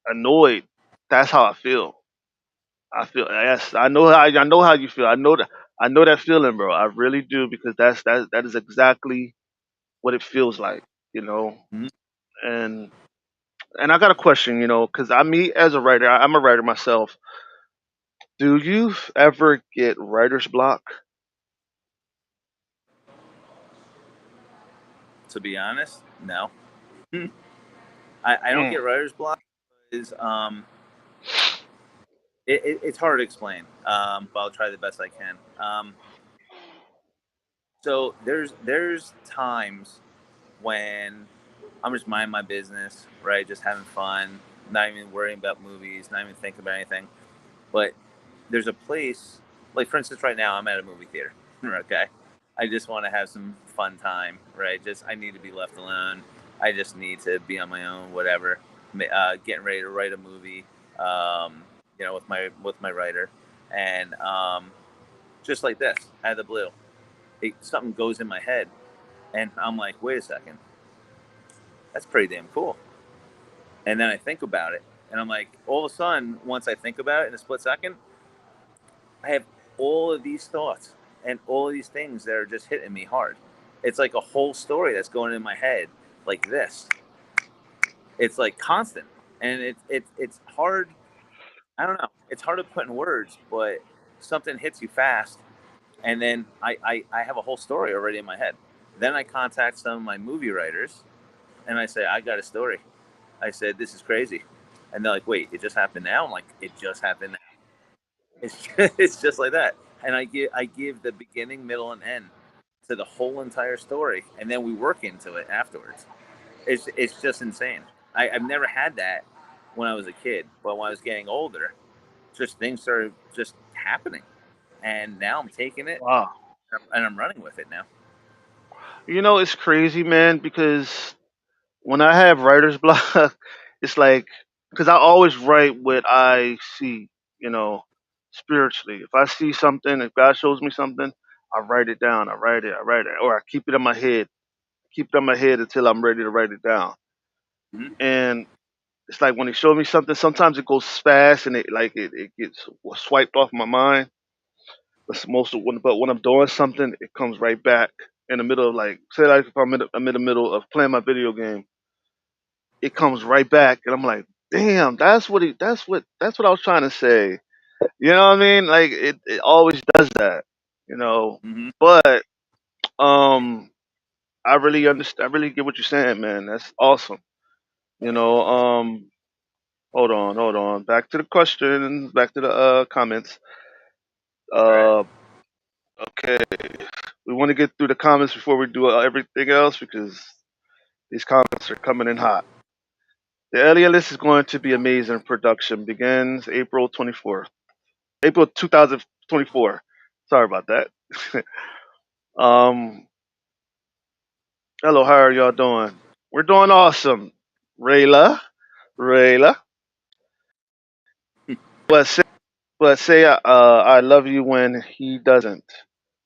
annoyed. That's how I feel. Yes, I know how you feel. I know that. I know that feeling, bro. I really do because that is exactly what it feels like, you know. Mhm. And and I got a question, because I me as a writer, I'm a writer myself. Do you ever get writer's block? To be honest, no. I don't Mm, get writer's block. Is it's hard to explain, but I'll try the best I can. So there's times when I'm just minding my business, right? Just having fun, not even worrying about movies, not even thinking about anything. But there's a place, like for instance, right now I'm at a movie theater. Okay, I just want to have some fun time, right? Just I need to be left alone. I just need to be on my own, whatever. Getting ready to write a movie, with my writer, and just like this, out of the blue, something goes in my head, and I'm like, wait a second, that's pretty damn cool. And then I think about it, and I'm like, all of a sudden, once I think about it in a split second, I have all of these thoughts and all of these things that are just hitting me hard. It's like a whole story that's going in my head like this. It's like constant, and it's hard. I don't know. It's hard to put in words, but something hits you fast, and then I have a whole story already in my head. Then I contact some of my movie writers, and I say I got a story. I said this is crazy, and they're like, "Wait, it just happened now?" I'm like, "It just happened now." It's it's just like that, and I give the beginning, middle, and end to the whole entire story, and then we work into it afterwards. It's just insane. I've never had that when I was a kid, but when I was getting older, just things started just happening, and now I'm taking it wow. and I'm running with it now. It's crazy, man, because when I have writer's block, it's like because I always write what I see, you know, spiritually. If I see something, if God shows me something, I write it down. I write it, or I keep it in my head, keep it in my head until I'm ready to write it down. Mhm. And it's like when He shows me something, sometimes it goes fast and it gets swiped off my mind. But when I'm doing something, it comes right back in the middle of like, say like if I'm in the middle of playing my video game, it comes right back, and I'm like, damn, that's what I was trying to say. You know what I mean? Like it always does that. You know, Mhm. but um, I really understand. I really get what you're saying, man. That's awesome. You know, hold on. Back to the question. Back to the comments. All right. Uh, okay. We want to get through the comments before we do everything else because these comments are coming in hot. The Earlier list is going to be amazing. Production begins April 24th. April 2024. Sorry about that. um, Hello, how are y'all doing? We're doing awesome. Rayla, Rayla. But say I love you when he doesn't.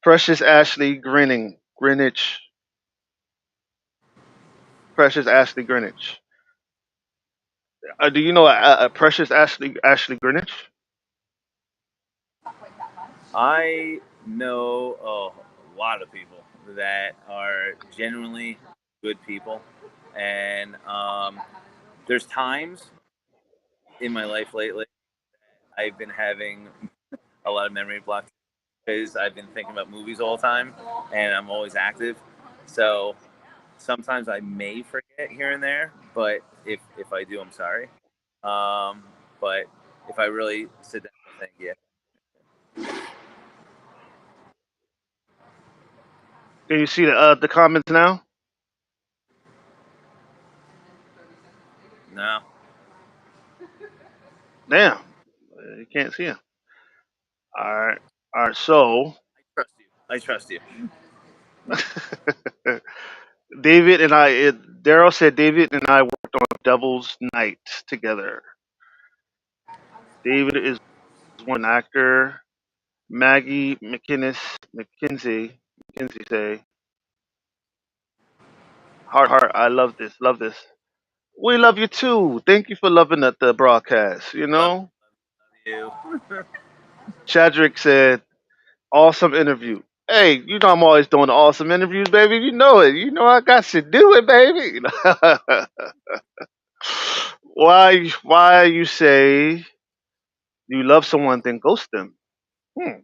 Precious Ashley grinning. Greenwich. Precious Ashley Greenwich. Do you know Precious Ashley Greenwich? I know a lot of people that are genuinely good people, and there's times in my life lately I've been having a lot of memory blocks because I've been thinking about movies all the time, and I'm always active. So sometimes I may forget here and there, but if I do, I'm sorry. Um, but if I really sit down and think, yeah, Can you see the comments now? no, Damn, you can't see them. All right, all right. So I trust you. I trust you. David and Daryl said David and I worked on Devil's Night together. David is one actor. Maggie McKinsey say, heart, I love this. We love you too. Thank you for loving the broadcast. Love you. Chadrick said, Awesome interview. Hey, you know I'm always doing awesome interviews, baby. You know it. You know I got to do it, baby. You know? Why you say you love someone then ghost them? Hmm.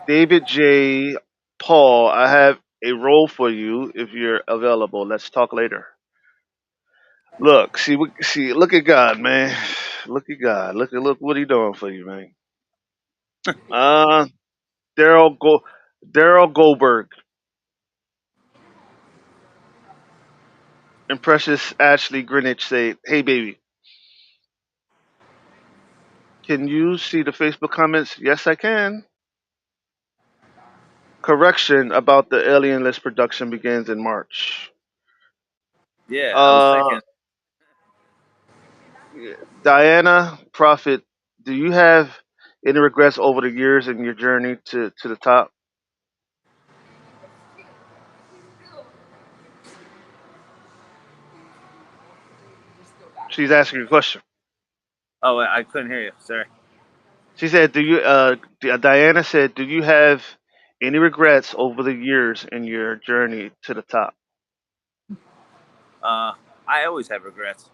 David.J. Paul, I have a role for you if you're available. Let's talk later. Look, see, look at God, man. Look at God. Look what he doing for you, man. Uh, Daryl Go, Daryl Goldberg and Precious Ashley Greenwich say, "Hey, baby, can you see the Facebook comments?" Yes, I can. Correction about the Alien List production begins in March. Yeah, I was Uh, thinking. yeah, Diana Prophet, do you have any regrets over the years in your journey to the top? She's asking you a question. Oh, I couldn't hear you. Sorry. She said, "Do you?" Diana said, "Do you have any regrets over the years in your journey to the top?" Uh, I always have regrets.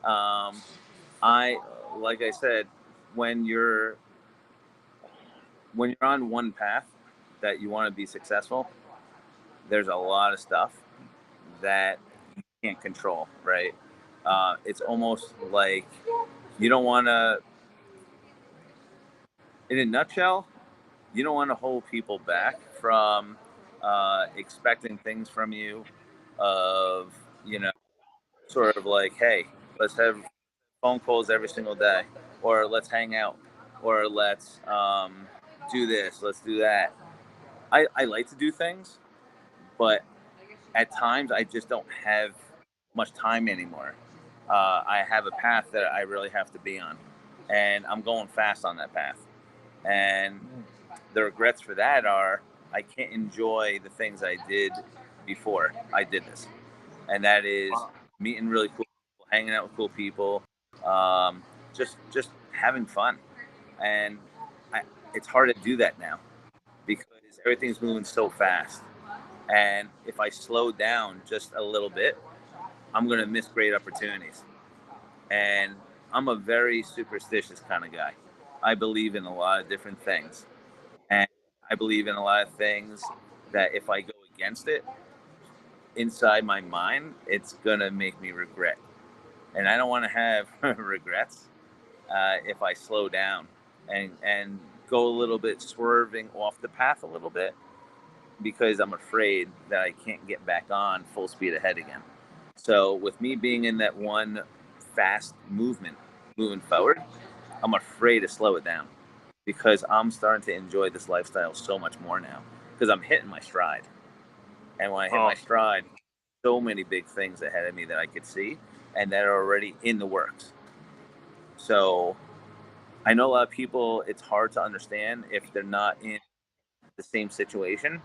Um, I like I said, when you're when you're on one path that you want to be successful, there's a lot of stuff that you can't control, right? It's almost like you don't want to, in a nutshell, you don't want to hold people back from expecting things from you, of, you know, sort of like, hey, let's have phone calls every single day, or let's hang out, or let's do this, let's do that. I like to do things, but at times I just don't have much time anymore. I have a path that I really have to be on, and I'm going fast on that path. And the regrets for that are I can't enjoy the things I did before I did this, and that is meeting really cool people, hanging out with cool people, um, just having fun. And I, it's hard to do that now because everything's moving so fast. And if I slow down just a little bit, I'm going to miss great opportunities. And I'm a very superstitious kind of guy. I believe in a lot of different things. And I believe in a lot of things that if I go against it inside my mind, it's going to make me regret. And I don't want to have regrets if I slow down and go a little bit swerving off the path a little bit because I'm afraid that I can't get back on full speed ahead again. So with me being in that one fast movement, moving forward, I'm afraid to slow it down because I'm starting to enjoy this lifestyle so much more now because I'm hitting my stride. And when I hit my Awesome. stride, so many big things ahead of me that I could see and that are already in the works. So I know a lot of people, it's hard to understand if they're not in the same situation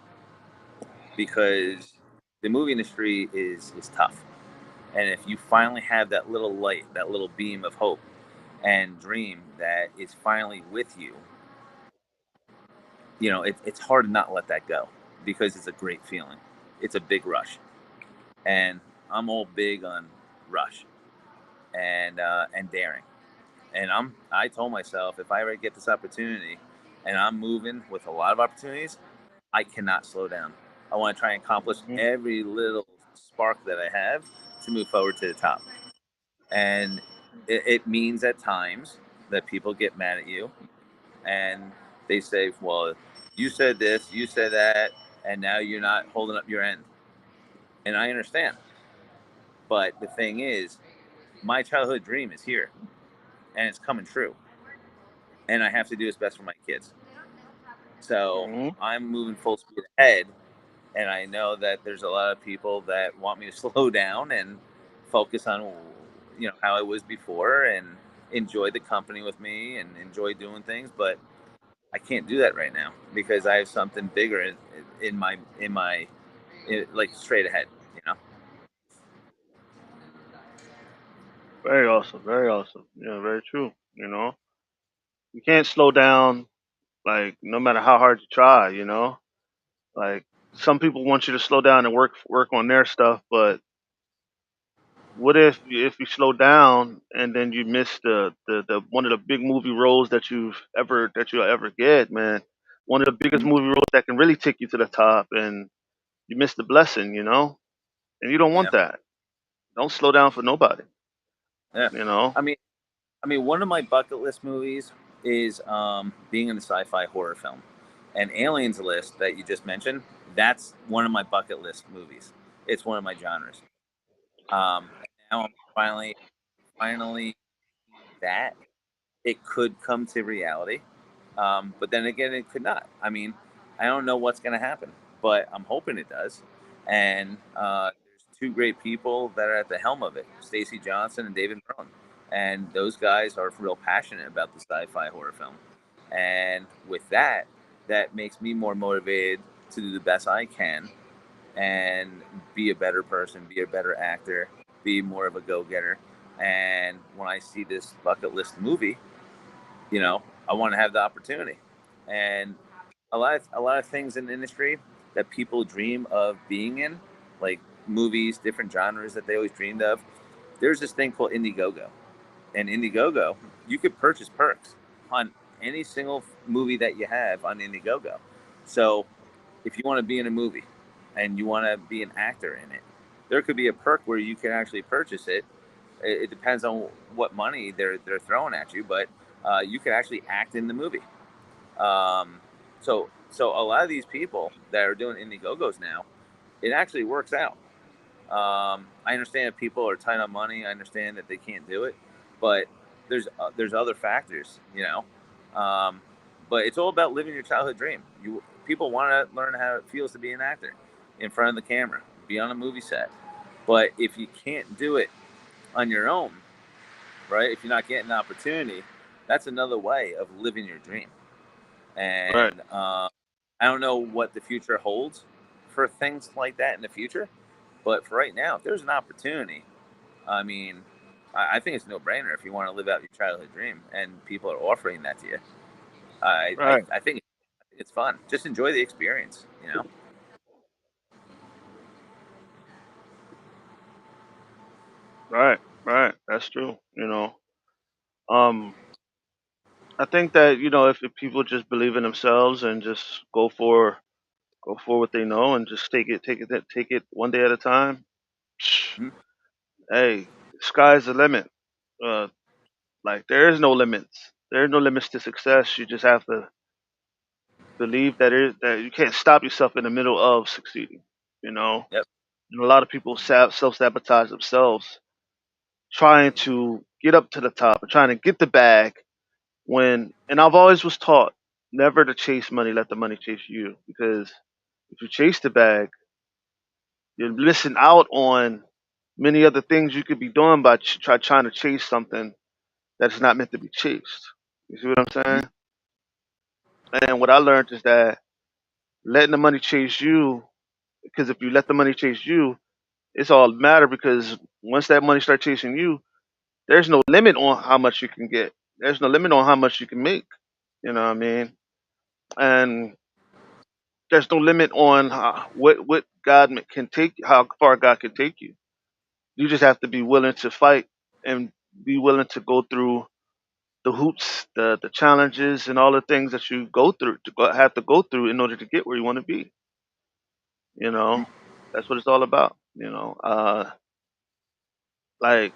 because the movie industry is tough. And if you finally have that little light, that little beam of hope and dream that is finally with you, it's hard to not let that go because it's a great feeling. It's a big rush, and I'm all big on rush and daring. And I told myself if I ever get this opportunity, and I'm moving with a lot of opportunities, I cannot slow down. I want to try and accomplish Mhm. every little spark that I have to move forward to the top. And it means at times that people get mad at you and they say, well, you said this, you said that, and now you're not holding up your end. And I understand. But the thing is, my childhood dream is here and it's coming true. And I have to do what's best for my kids. So Mhm. I'm moving full speed ahead. And I know that there's a lot of people that want me to slow down and focus on, how I was before and enjoy the company with me and enjoy doing things. But I can't do that right now because I have something bigger like straight ahead. You know. Very awesome. Very awesome. Yeah, very true. You know. You can't slow down, like no matter how hard you try. You know, like some people want you to slow down and work on their stuff, but what if you slow down and then you miss the one of the big movie roles that you'll ever get, man. One of the biggest Mhm. movie roles that can really take you to the top, and you miss the blessing, and you don't want Yeah, that. Don't slow down for nobody, yeah. you know. I mean, one of my bucket list movies is being in a sci-fi horror film, and Aliens list that you just mentioned. That's one of my bucket list movies. It's one of my genres. Now I'm finally that it could come to reality. But then again, it could not. I mean, I don't know what's going to happen, but I'm hoping it does. And there's two great people that are at the helm of it, Stacey Johnson and David Merlin. And those guys are real passionate about the sci-fi horror film. And with that, that makes me more motivated to do the best I can and be a better person, be a better actor, be more of a go-getter. And when I see this bucket list movie, I want to have the opportunity. And a lot of things in the industry that people dream of being in, like movies, different genres that they always dreamed of. There's this thing called Indiegogo, and Indiegogo, you could purchase perks on any single movie that you have on Indiegogo. So if you want to be in a movie and you want to be an actor in it, there could be a perk where you can actually purchase it. It depends on what money they're throwing at you, but you can actually act in the movie. Um, so a lot of these people that are doing Indiegogos now, it actually works out. I understand that people are tight on money. I understand that they can't do it, but there's other factors, Um, but it's all about living your childhood dream. People want to learn how it feels to be an actor in front of the camera, be on a movie set. But if you can't do it on your own, right? If you're not getting the opportunity, that's another way of living your dream. Right, And I don't know what the future holds for things like that in the future, but for right now, if there's an opportunity, I mean, I think it's a no-brainer if you want to live out your childhood dream, and people are offering that to you. right, I think it's fun. Just enjoy the experience. right, right. That's true. Um, I think that if people just believe in themselves and just go for what they know and just take it one day at a time. Mhm. Hey, sky's the limit. Uh, like there is no limits. There is no limits to success. You just have to believe that you can't stop yourself in the middle of succeeding. You know, Yep. and a lot of people self sabotage themselves trying to get up to the top and trying to get the bag. And I've always was taught never to chase money, let the money chase you. Because if you chase the bag, you're missing out on many other things you could be doing by trying to chase something that's not meant to be chased. You see what I'm Mhm. saying? And what I learned is that letting the money chase you, because if you let the money chase you, it's all matter because once that money starts chasing you, there's no limit on how much you can get. There's no limit on how much you can make. You know what I mean? And there's no limit on what can take, how far God can take you. You just have to be willing to fight and be willing to go through the hoops, the challenges, and all the things that you have to go through in order to get where you want to be. You know, that's what it's all about. Like,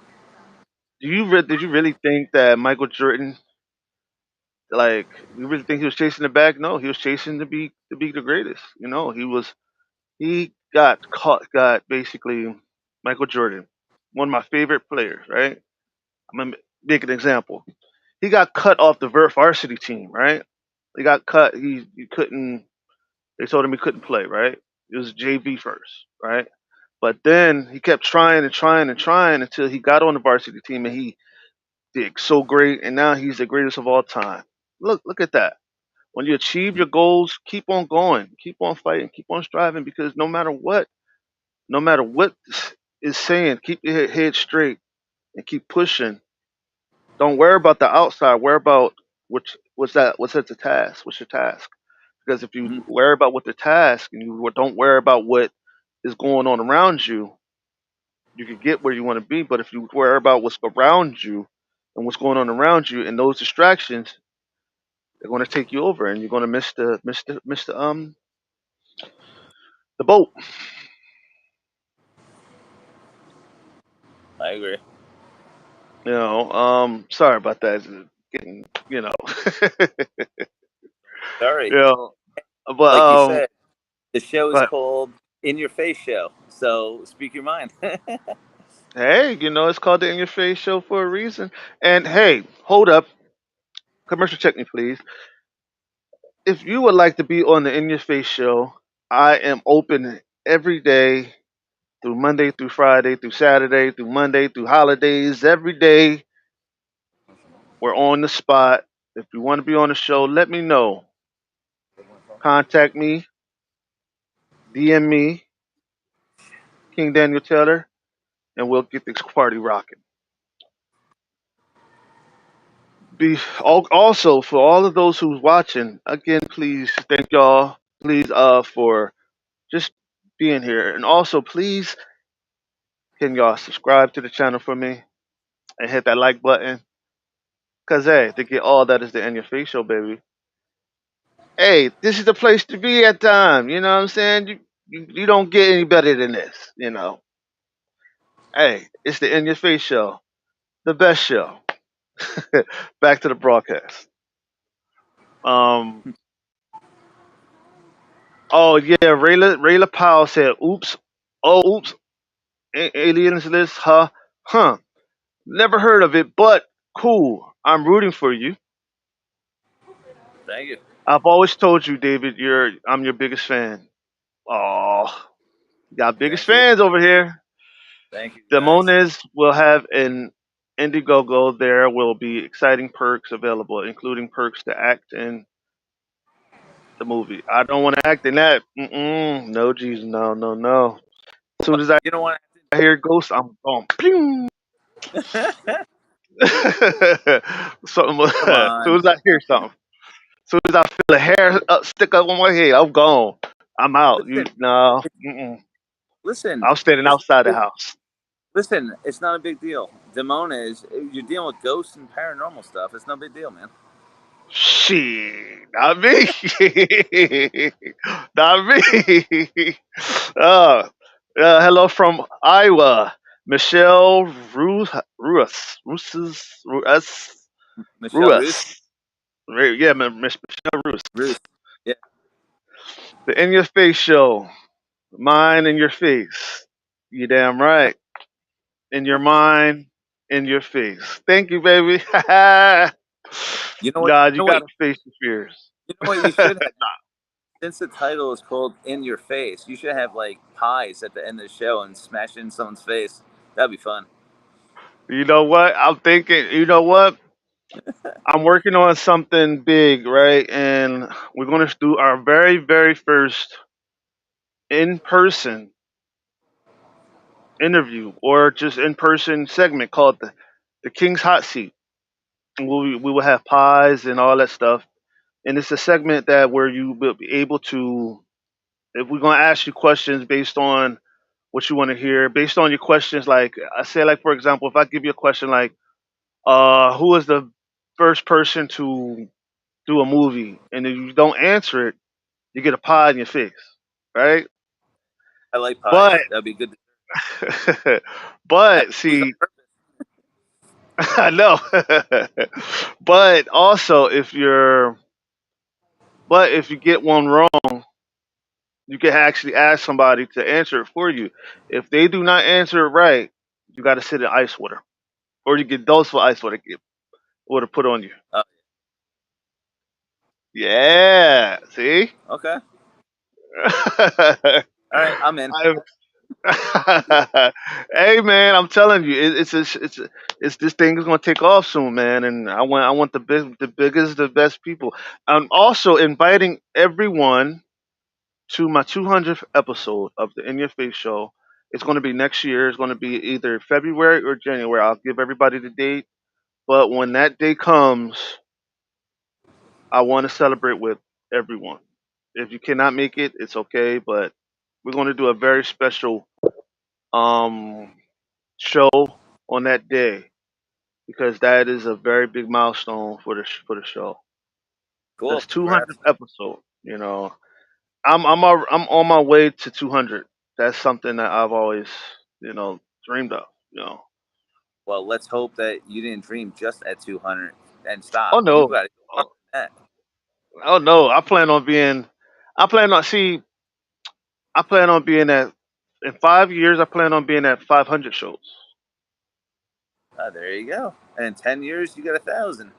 did you really think that Michael Jordan, like, you really think he was chasing the bag? No, he was chasing to be the greatest. He got basically Michael Jordan, one of my favorite players. Right, I'm gonna make an example. He got cut off the varsity team. Right, he got cut. He couldn't. They told him he couldn't play. Right, it was JV first. Right. But then he kept trying and trying and trying until he got on the varsity team and he did so great and now he's the greatest of all time. Look at that. When you achieve your goals, keep on going, keep on fighting, keep on striving because no matter what is saying, keep your head straight and keep pushing. Don't worry about the outside, worry about what What's that the task? What's your task? Because if you Mhm. worry about what the task and you don't worry about what is going on around you, you can get where you want to be. But if you worry about what's around you and what's going on around you, and those distractions, they're going to take you over, and you're going to miss the boat. I agree. Sorry about that. It's getting, Sorry. you know, but Like you said, the show is but called In Your Face Show. So speak your mind. hey, it's called the In Your Face Show for a reason. And hey, hold up, commercial check me, please. If you would like to be on the In Your Face Show, I am open every day through Monday through Friday through Saturday through Monday through holidays. Every day we're on the spot. If you want to be on the show, let me know. Contact me, DM me, King Daniel Taylor, and we'll get this party rocking. Also for all of those who's watching, again, please thank y'all. Please, for just being here, and also please can y'all subscribe to the channel for me and hit that like button. Cause hey, to get all that is the In Your Face Show, baby. Hey, this is the place to be at time. You know what I'm saying? You don't get any better than this. Hey, it's the In Your Face Show, the best show. Back to the broadcast. Um. Oh yeah, Rayla Powell said, "Oops, oh oops, aliens list, huh? Huh? Never heard of it, but cool. I'm rooting for you. Thank you. I've always told you, David, I'm your biggest fan. Oh, got biggest Thank you. fans over here. Thank you, guys. Demones will have an Indiegogo. There will be exciting perks available, including perks to act in the movie. I don't want to act in that. No, Jesus, no, no, no. As soon What? as I You don't want hear Ghost, I'm going. Pling. to. Something. Come As soon on. as I hear something, as soon as I feel a hair stick up on my head, I'm gone. I'm out. Listen, No. it's, listen, I'm standing it's not outside a the big, house. listen, it's not a big deal. Demona is you're dealing with ghosts and paranormal stuff. It's no big deal, man. Shit, not me. Not me. Uh, Hello from Iowa, Michelle Ruas, Michelle Ruth. Ruas. Yeah, Miss Michelle Ruas. Ruth. Yeah. The In Your Face Show, mine in your face. You damn right. In your mind, in your face. Thank you, baby. You know what? Nah, You you know what? gotta face your fears. You know what you should have. Since the title is called "In Your Face," you should have like pies at the end of the show and smash it in someone's face. That'd be fun. You know what? I'm thinking, you know what? I'm working on something big, right? And we're going to do our very, very first in person interview or just in person segment called the King's Hot Seat. And we will have pies and all that stuff. And it's a segment that where you will be able to, if we're going to ask you questions based on what you want to hear, based on your questions, like I say, like, for example, if I give you a question like, who was the first person to do a movie, and if you don't answer it, you get a pie in your face, right? I like But pies. That'd be good. That but was on see, purpose. I know. But also, if you get one wrong, you can actually ask somebody to answer it for you. If they do not answer it right, you got to sit in ice water, or you get dosed for ice water, get water put on you. Uh, Yeah, see. okay. All right. I'm in. I Hey man, I'm telling you, it's this thing is gonna take off soon, man. And I want the biggest, the best people. I'm also inviting everyone to my 200th episode of the In Your Face Show. It's going to be next year. It's going to be either February or January. I'll give everybody the date. But when that day comes, I want to celebrate with everyone. If you cannot make it, it's okay, but we're going to do a very special um show on that day because that is a very big milestone for for the show. Cool. That's Congrats. 200th episode. You know, I'm on my way to 200. That's something that I've always dreamed of. You know. Well, let's hope that you didn't dream just at 200 and stop. Oh You no. got to go on Oh, that. oh no. I plan on see. I plan on being at in 5 years. I plan on being at 500 shows. There you go. And in 10 years, you got 1,000.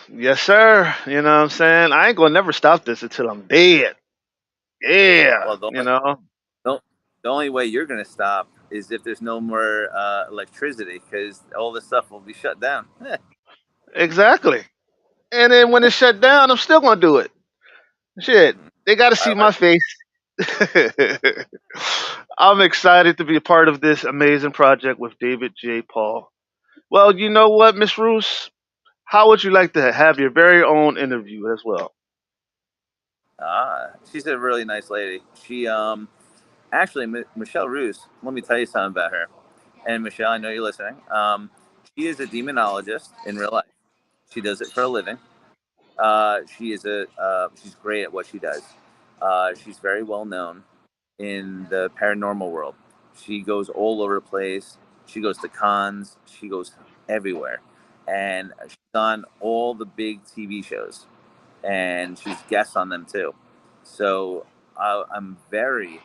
Yes, sir. You know what I'm saying? I ain't gonna never stop this until I'm dead. Yeah. Well, the You only, know. the, the only way you're going to stop is if there's no more electricity because all this stuff will be shut down. Exactly. And then when it's shut down, I'm still gonna do it. Shit. They gotta I see my like it. face. I'm excited to be a part of this amazing project with David.j. Paul. Well, you know what, Miss Roos? How would you like to have your very own interview as well? She's a really nice lady. She actually Michelle Roos. Let me tell you something about her. And Michelle, I know you're listening. She is a demonologist in real life. She does it for a living. She's great at what she does. She's very well known in the paranormal world. She goes all over the place. She goes to cons. She goes everywhere, and she's on all the big TV shows, and she's guests on them too. So I'm very,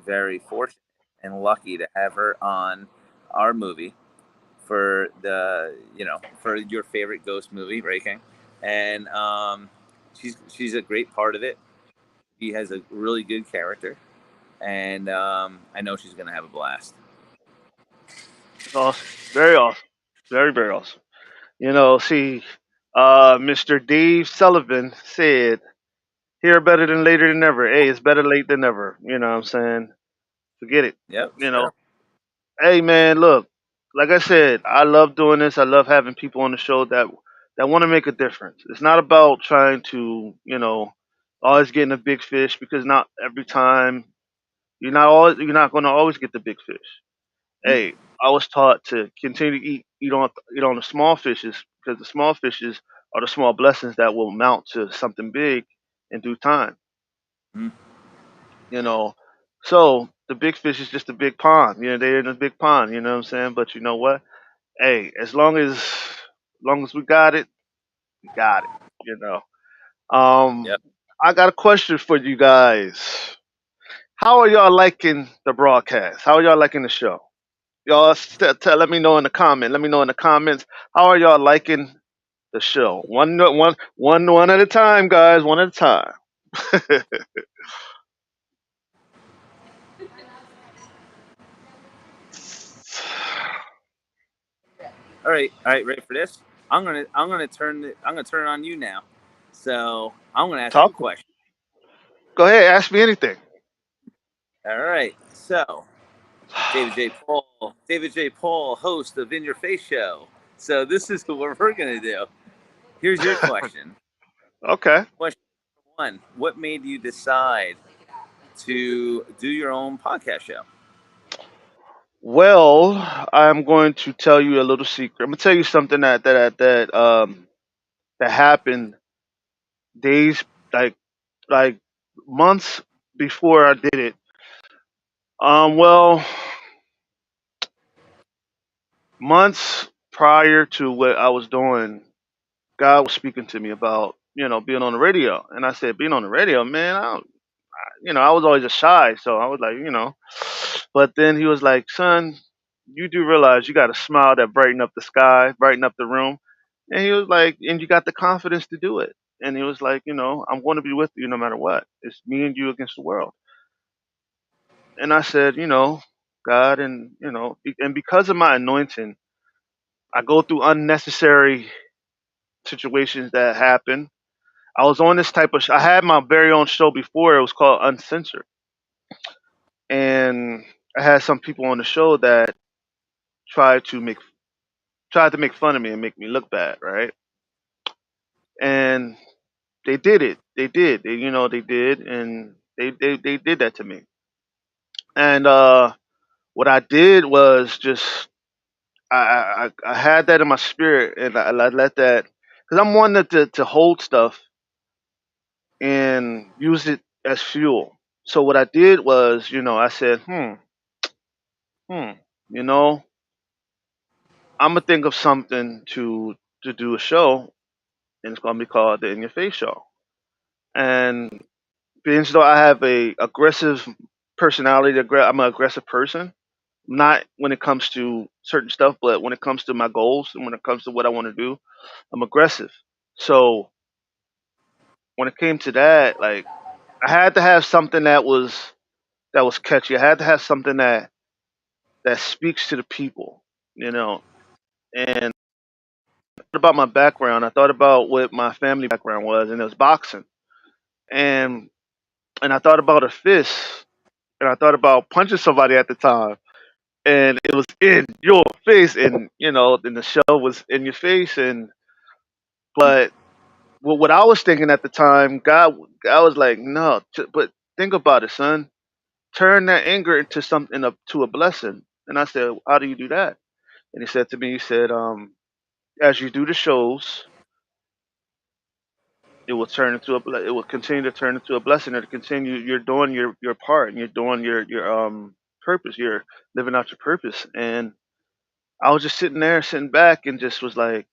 very fortunate and lucky to have her on our movie for for your favorite ghost movie, right, King? And she's a great part of it. She has a really good character, and I know she's gonna have a blast. It's awesome. Very awesome. Very, very awesome. See, Mr. Dave Sullivan said, here better than later than never. Hey, it's better late than never. You know what I'm saying? Forget it. Yep, You know, sure. hey man, look, like I said, I love doing this. I love having people on the show that want to make a difference. It's not about trying to, always getting a big fish because not every time you're not going to always get the big fish. Mm, Hey, I was taught to continue to eat on the small fishes because the small fishes are the small blessings that will mount to something big in due time. mm, You know, so the big fish is just a big pond. They're in a big pond. You know what I'm saying? But you know what? Hey, as long as we got it, we got it. You know. yep. I got a question for you guys. How are y'all liking the broadcast? How are y'all liking the show? Y'all let me know in the comment. Let me know in the comments. How are y'all liking the show? One at a time, guys. One at a time. All right. Ready for this? I'm gonna turn it on you now. So I'm gonna ask you a Talk to me. question. Go ahead. Ask me anything. All right. So David J. Paul, host of In Your Face Show. So this is what we're gonna do. Here's your question. Okay. Question one: what made you decide to do your own podcast show? Well, I'm going to tell you a little secret. I'm gonna tell you something that happened days like like months before I did it. Well, months prior to what I was doing, God was speaking to me about being on the radio, and I said, being on the radio, man. I was always just shy, so I was like, But then he was like, son, you do realize you got a smile that brighten up the sky, brighten up the room, and he was like, and you got the confidence to do it. And he was like, I'm going to be with you no matter what. It's me and you against the world. And I said, God, and and because of my anointing, I go through unnecessary situations that happen. I was on this type of. I had my very own show before. It was called Uncensored, and I had some people on the show that tried to make tried to make fun of me and make me look bad, right? And they did it. They did. They did, and they did that to me. And what I did was just I had that in my spirit, and I let that because I'm one to hold stuff and use it as fuel. So what I did was, I said, hmm, you know, I'm gonna think of something to do a show, and it's gonna be called the In Your Face Show. And being as though I have a aggressive personality, I'm an aggressive person. Not when it comes to certain stuff, but when it comes to my goals and when it comes to what I want to do, I'm aggressive. So when it came to that, like I had to have something that was catchy. I had to have something that speaks to the people, you know. And I thought about my background. I thought about what my family background was, and it was boxing. And I thought about a fist, and I thought about punching somebody at the time, and it was in your face, and and the show was in your face, and but what I was thinking at the time, God was like, no, but think about it, son. Turn that anger into something to a blessing. And I said, how do you do that? And he said to me, he said, as you do the shows, it will continue to turn into a blessing. It'll continue. You're doing your part, and you're doing your purpose. You're living out your purpose. And I was just sitting there, sitting back, and just was like,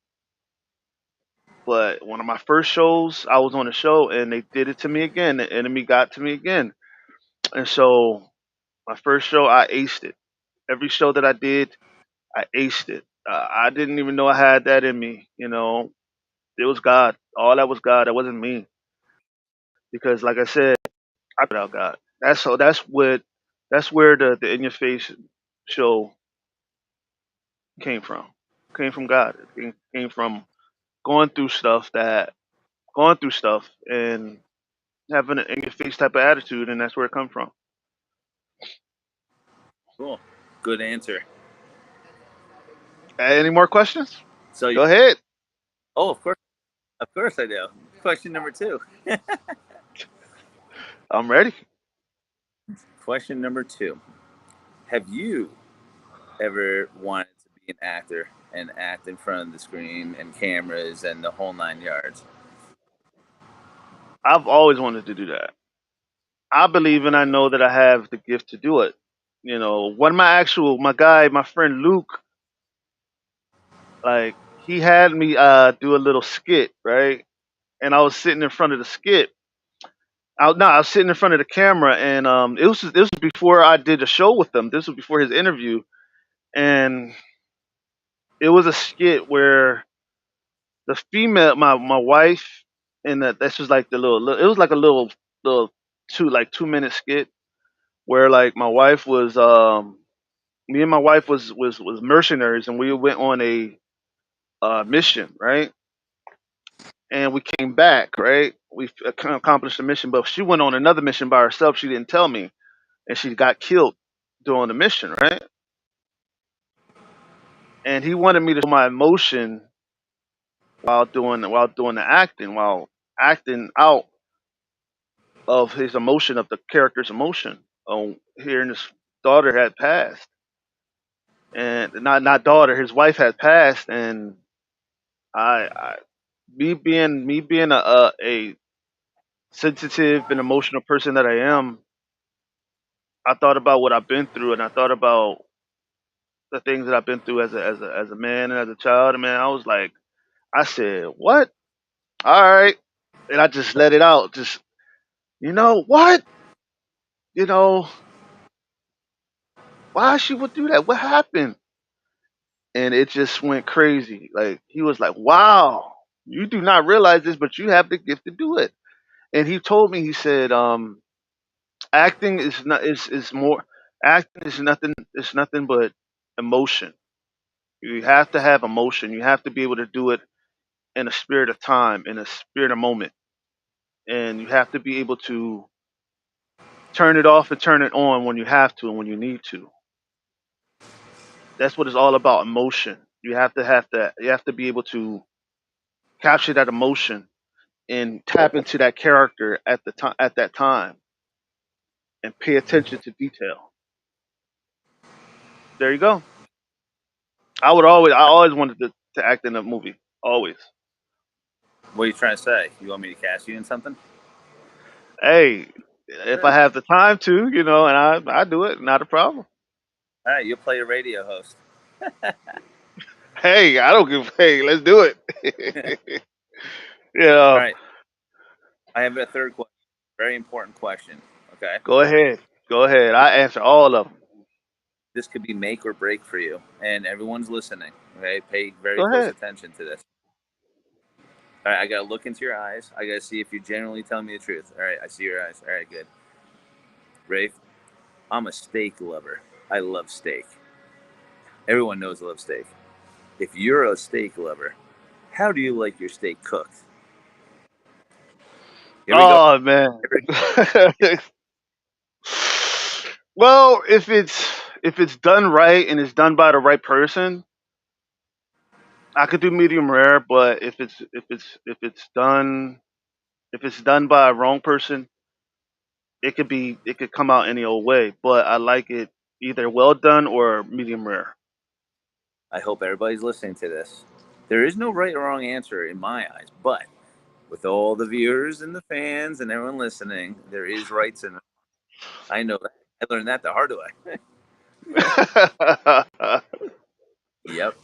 but one of my first shows, I was on a show, and they did it to me again. The enemy got to me again, and so my first show, I aced it. Every show that I did, I aced it. I didn't even know I had that in me. It was God. All that was God. That wasn't me. Because, like I said, I put out God. That's where the in your face show came from. Came from God. It came from going through stuff and having an in your face type of attitude, and that's where it comes from. Cool. Good answer. Any more questions? So, Go ahead. oh, of course I do. Question number two. I'm ready. Question number two. Have you ever wanted to be an actor and act in front of the screen and cameras and the whole 9 yards? I've always wanted to do that. I believe and I know that I have the gift to do it. One of my friend Luke, like he had me do a little skit, right? And I was sitting in front of the skit. No, I was sitting in front of the camera, and it was before I did a show with him. This was before his interview, and it was a skit where the female, my wife, and that's just like the it was like a little 2 minute skit where like my wife was me and my wife was mercenaries, and we went on a mission, right? And we came back, right? We accomplished the mission, but she went on another mission by herself. She didn't tell me, and she got killed during the mission, right? And he wanted me to show my emotion while doing the acting, while acting out of his emotion, of the character's emotion. Hearing his daughter had passed, and not daughter, his wife had passed, and I me being a sensitive and emotional person that I am, I thought about what I've been through, and I thought about the things that I've been through as a man and as a child. And man, I was like, I said, what? All right, and I just let it out. Just what? You know why she would do that? What happened? And it just went crazy. Like he was like, wow, you do not realize this, but you have the gift to do it. And he told me, he said, acting is more acting is nothing, it's nothing but emotion. You have to have emotion. You have to be able to do it in a spirit of time, in a spirit of moment. And you have to be able to turn it off and turn it on when you have to and when you need to. That's what it's all about, emotion. You have to be able to capture that emotion and tap into that character at that time and pay attention to detail. There you go. I always wanted to act in a movie. Always. What are you trying to say? You want me to cast you in something? Hey, if I have the time to, and I do it, not a problem. All right, you'll play a radio host. Hey, I don't give. Hey, let's do it. you All know, right, I have a third question. Very important question. Okay, go ahead. Go ahead. I answer all of them. this could be make or break for you, and everyone's listening. Okay, pay very Go close ahead. attention to this. All right, I gotta look into your eyes. I gotta see if you're genuinely telling me the truth. All right, I see your eyes. All right, good. Rafe, I'm a steak lover. I love steak. Everyone knows I love steak. If you're a steak lover, how do you like your steak cooked? Here we go. Oh man. Here well, if it's done right and it's done by the right person, I could do medium rare. But if it's done by a wrong person, it could come out any old way. But I like it either well done or medium rare. I hope everybody's listening to this. There is no right or wrong answer in my eyes, but with all the viewers and the fans and everyone listening, there is rights and I know that. I learned that the hard way. Yep.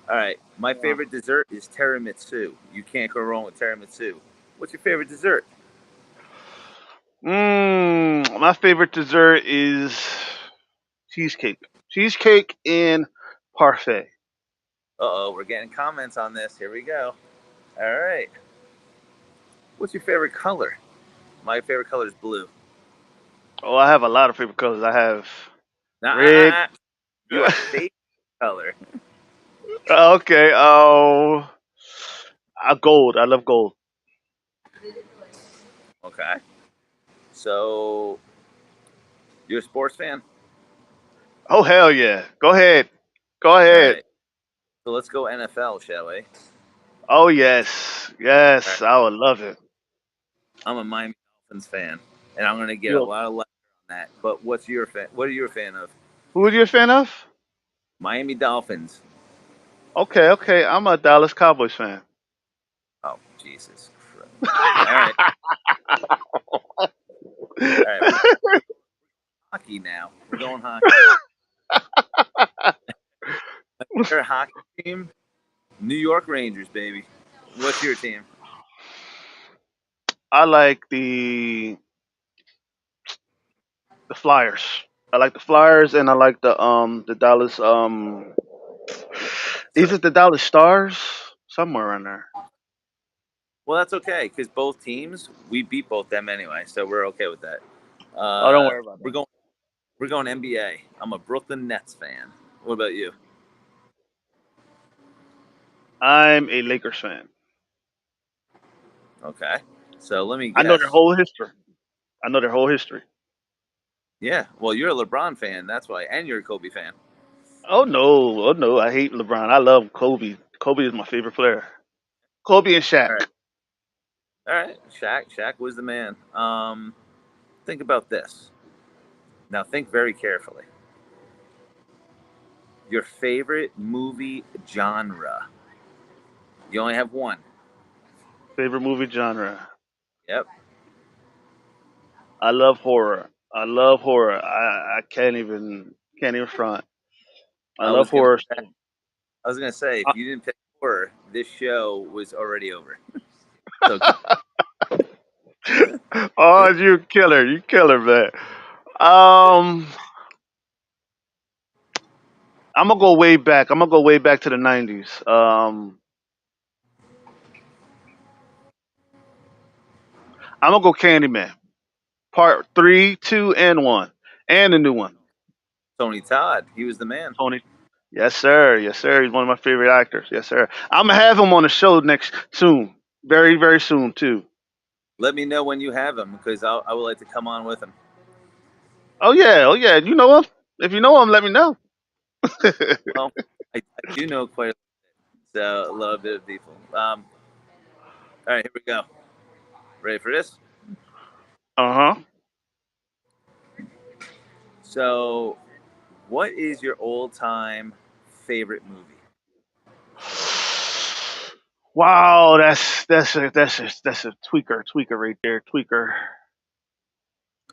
All right. My favorite dessert is tiramisu. You can't go wrong with tiramisu. What's your favorite dessert? My favorite dessert is cheesecake. Cheesecake and parfait. We're getting comments on this. Here we go. All right. What's your favorite color? My favorite color is blue. Oh, I have a lot of favorite colors. I have red. Nah, your favorite color. Okay. Oh, gold. I love gold. Okay. So you're a sports fan? Oh hell yeah! Go ahead. Go All ahead. right. So let's go NFL, shall we? Oh yes, All right. yes. I would love it. I'm a Miami Dolphins fan, and I'm going to get a You. lot of love on that. But what's your fan? What are you a fan of? Who are you a fan of? Miami Dolphins. Okay, okay. I'm a Dallas Cowboys fan. Oh, Jesus Christ. All right. All right. We're hockey now. We're going hockey. Your hockey team? New York Rangers, baby. What's your team? I like the Flyers. I like the Flyers, and I like the Dallas Is So, it the Dallas Stars? Somewhere in there. well, that's okay because both teams we beat both them anyway, so we're okay with that. Oh, don't worry about We're that. going. We're going NBA. I'm a Brooklyn Nets fan. What about you? I'm a Lakers fan. Okay. So let me I know their guess. whole history. I know their whole history. Yeah. Well, you're a LeBron fan. That's why, and you're a Kobe fan. Oh no, oh no, I hate LeBron. I love Kobe. Kobe is my favorite player. Kobe and All Shaq. right. All right. Shaq was the man. Think about this. Now, think very carefully. Your favorite movie genre. You only have one. Favorite movie genre. Yep. I love horror. I love horror. I can't even front. I I love was gonna. horror. I was gonna say Uh, if you didn't pick horror, this show was already over. So keep. oh, you killer, man. Um, I'm gonna go way back. I'm gonna go way back to the '90s. I'm gonna go Candyman, part three, two, and one, and the new one. Tony Todd. He was the man. Tony. Yes, sir. Yes, sir. He's one of my favorite actors. Yes, sir. I'm gonna have him on the show next soon. Very, very soon too. Let me know when you have him because I would like to come on with him. Oh yeah. Oh yeah. You know him? If you know him, let me know. Well, I do know quite a so a little bit of people. All right, here we go. Ready for this? Uh huh. So, what is your all-time favorite movie? Wow, that's a tweaker right there, tweaker.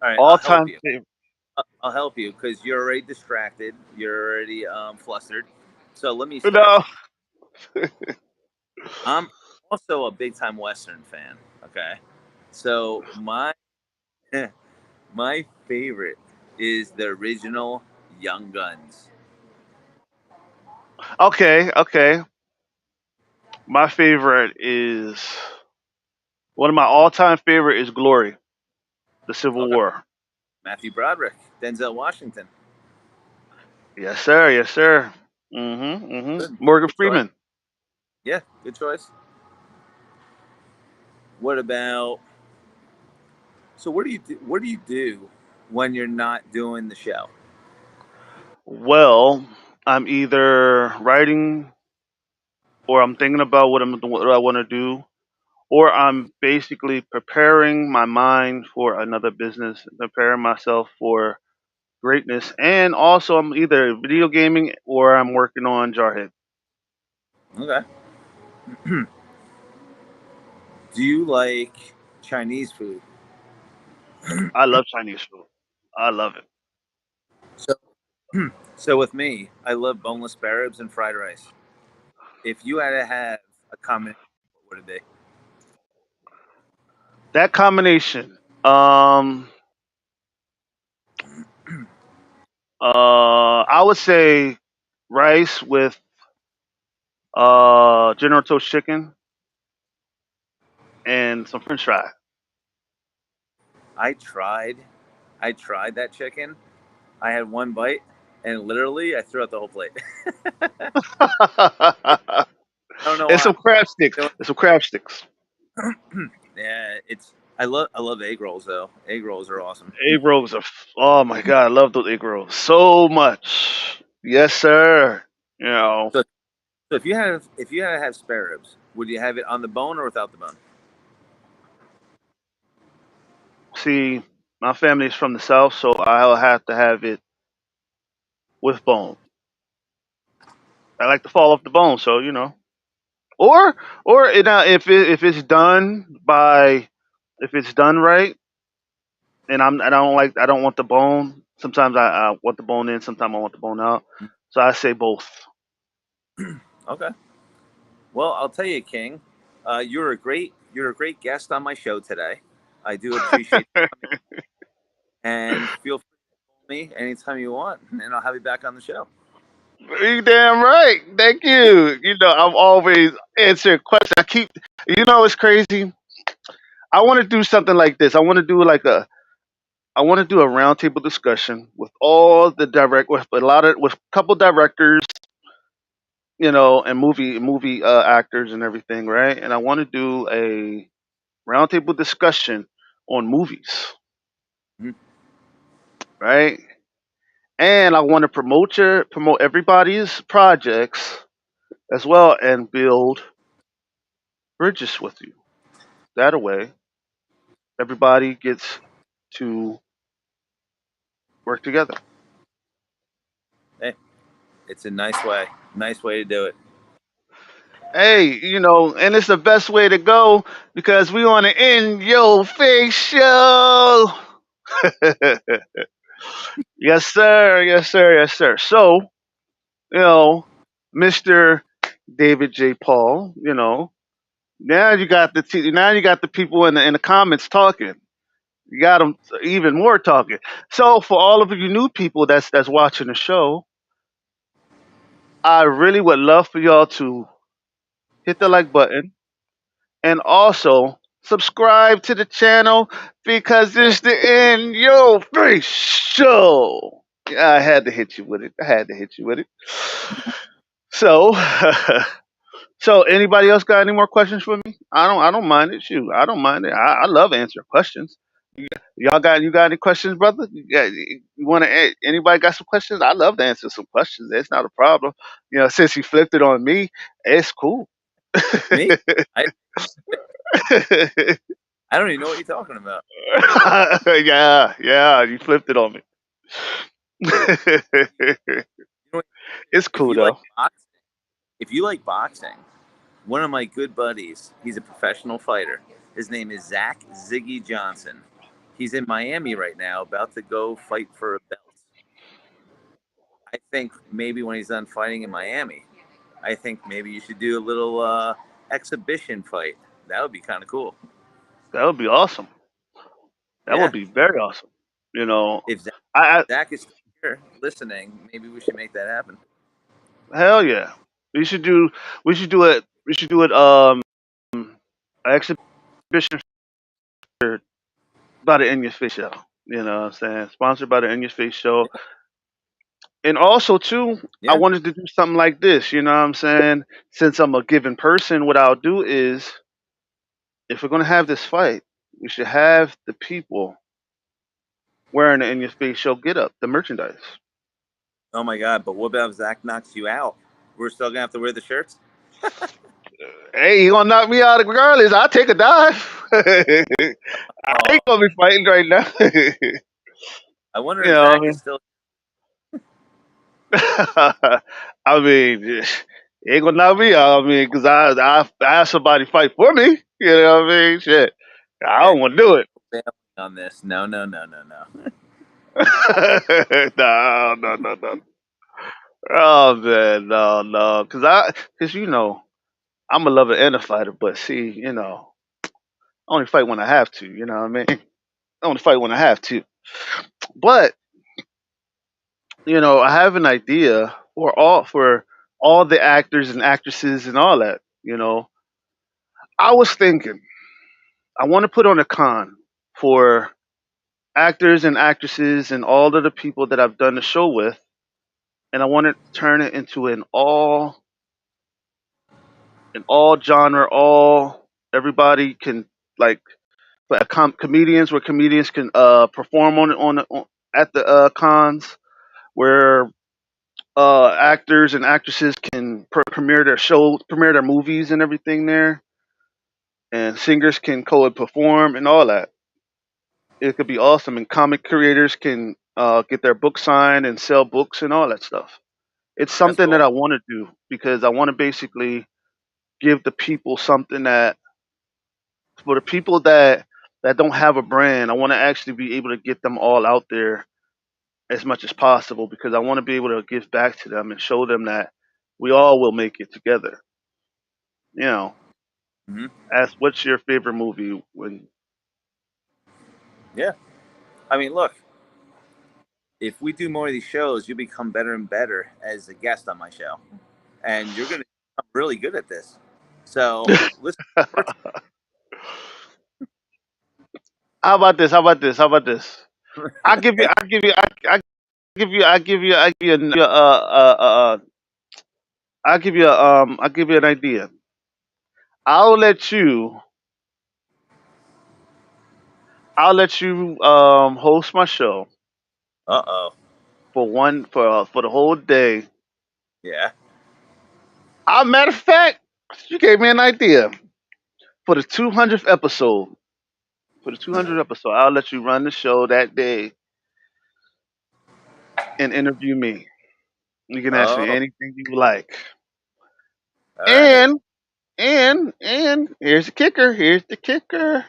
All right, All I'll help time you. favorite. I'll help you because you're already distracted. You're already flustered. So let me start. No. I'm also a big-time Western fan. Okay, so my favorite is the original Young Guns. Okay, okay. My favorite is one of my all time favorite is Glory, the Civil Okay, War. Matthew Broderick, Denzel Washington. Yes, sir. Yes, sir. Mm-hmm. Mm-hmm. Good, Morgan good choice. Freeman. Yeah, good choice. What about? So what do you do? What do you do when you're not doing the show? Well, I'm either writing or I'm thinking about what I want to do, or I'm basically preparing my mind for another business, preparing myself for greatness, and also I'm either video gaming or I'm working on Jarhead. Okay. Do you like Chinese food? I love Chinese food. I love it. So, so with me, I love boneless spare ribs and fried rice. If you had to have a combination, what would it That combination. Um, I would say rice with General Toast chicken and some French fries. be? I tried that chicken. I had one bite, and literally, I threw out the whole plate. I don't know And why. some crab sticks. You know And some crab sticks. yeah, it's. I love egg rolls though. Egg rolls are awesome. Egg rolls are. Oh my god, I love those egg rolls so much. Yes, sir. You know, So, so if you had to have spare ribs, would you have it on the bone or without the bone? see, my family is from the south, so I'll have to have it with bone. I like to fall off the bone, so you know. Or if it's done by if it's done right, and I don't want the bone. Sometimes I want the bone in, sometimes I want the bone out. So I say both. Okay. Well, I'll tell you, King, you're a great guest on my show today. I do appreciate and feel free to call me anytime you want, and I'll have you back on the show. You damn right. Thank you. You know, I'm always answering questions. It's crazy. I want to do something like this. I want to do a roundtable discussion with all the with a couple directors, and movie actors and everything, right? And I want to do a roundtable discussion on movies, Mhm. right? And I want to promote everybody's projects as well and build bridges with you. That way, everybody gets to work together. Hey, it's a nice way to do it. Hey, and it's the best way to go because we want to end your face show. Yes, sir. Yes, sir. Yes, sir. So, you know, Mr. David.J. Paul, now you got the people in the comments talking. You got them even more talking. So, for all of you new people that's watching the show, I really would love for y'all to hit the like button and also subscribe to the channel because it's the In Your Face Show. Yeah, I had to hit you with it. I had to hit you with it. So, so anybody else got any more questions for me? I don't mind it. Shoot, I don't mind it. I love answering questions. You got any questions, brother? You want to? Anybody got some questions? I love to answer some questions. It's not a problem. Since he flipped it on me, it's cool. Me, I I don't even know what you're talking about. Yeah, yeah, you flipped it on me. You know, It's if cool you like though. boxing, if you like boxing, one of my good buddies, he's a professional fighter. His name is Zach Ziggy Johnson. He's in Miami right now, about to go fight for a belt. I think maybe when he's done fighting in Miami, I think maybe you should do a little exhibition fight. That would be kind of cool. That would be awesome. That would Yeah. be very awesome. You know, If Zach, I Zach is still here listening, maybe we should make that happen. hell yeah. We should do. We should do it. We should do it. An exhibition for by the In Your Face show. You know what I'm saying? Sponsored by the In Your Face show. Yeah. And also too, I Yeah. wanted to do something like this. You know what I'm saying? Since I'm a given person, what I'll do is, if we're gonna have this fight, we should have the people wearing the In Your Face show get up, the merchandise. Oh my God! But what about if Zach knocks you out? We're still gonna have to wear the shirts. Hey, he gonna knock me out regardless. I'll take a dive. I ain't Oh, gonna be fighting right now. I wonder You if know, Zach is still. I mean, he ain't gonna knock me out. I mean, cause I have somebody fight for me. You know what I mean? Shit, I Yeah, don't want to do it. failing on this. No, no, no, no, no. No, no, no, no. Oh man, no, no. Cause I'm a lover and a fighter, but see, I only fight when I have to. You know what I mean? I only fight when I have to. But I have an idea for all the actors and actresses and all that. I was thinking I want to put on a con for actors and actresses and all of the people that I've done the show with, and I want to turn it into an all genre, all everybody can like comedians where comedians can perform on at the cons where actors and actresses can premiere their shows, premiere their movies and everything there, and singers can co-perform and all that. It could be awesome, and comic creators can get their book signed and sell books and all that stuff. It's That's something that cool. I want to do because I want to basically give the people something that for the people that don't have a brand, I want to actually be able to get them all out there as much as possible because I want to be able to give back to them and show them that we all will make it together. You know, Hmm. ask what's your favorite movie when Yeah. I mean, look, if we do more of these shows, you become better and better as a guest on my show, and you're gonna become really good at this. So listen, how about this? How about this? How about this? I give you, I give you, I give you, I give you, I give you, I give you an idea. I'll let you, I'll let you host my show uh oh, for the whole day. yeah, Matter of fact, you gave me an idea for the 200th episode. For the 200th episode, I'll let you run the show that day and interview me. You can ask me oh, anything you like. all right, And and here's the kicker. Here's the kicker.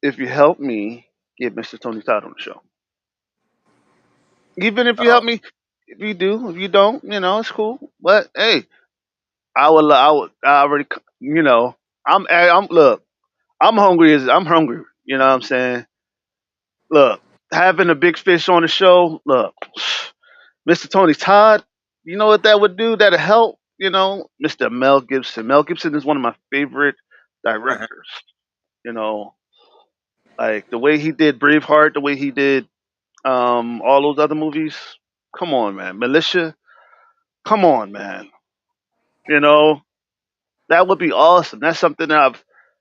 If you help me get Mr. Tony Todd on the show, even if you oh, help me, if you do, if you don't, it's cool. But hey, I already, look, I'm hungry. You know what I'm saying? Look, having a big fish on the show. Look, Mr. Tony Todd. You know what that would do? That'll help. Mr. Mel Gibson. Mel Gibson is one of my favorite directors. You know, like the way he did Braveheart, the way he did all those other movies. Come on, man. Militia. Come on, man. You know that would be awesome. That's something that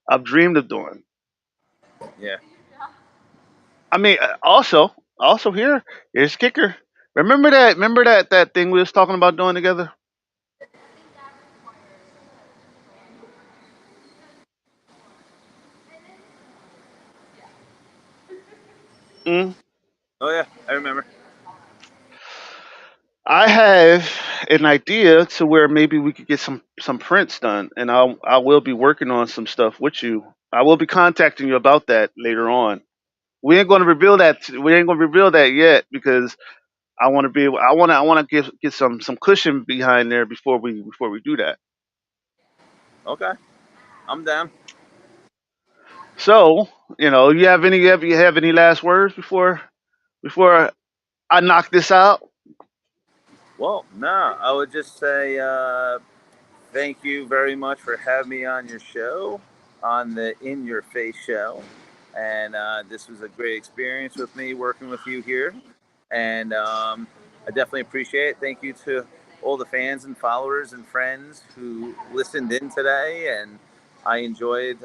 I've dreamed of doing. yeah. I mean, also here's the kicker. Remember that thing we was talking about doing together. Mm. Oh yeah, I remember. I have an idea to where maybe we could get some prints done, and I will be working on some stuff with you. I will be contacting you about that later on. We ain't going to reveal that. We ain't going to reveal that yet because I want to be able. I want to get some cushion behind there before we do that. Okay, I'm down. So you have any last words before I knock this out? Well, no, I would just say thank you very much for having me on your show, on the In Your Face show. And this was a great experience with me working with you here. And I definitely appreciate it. Thank you to all the fans and followers and friends who listened in today. And I enjoyed,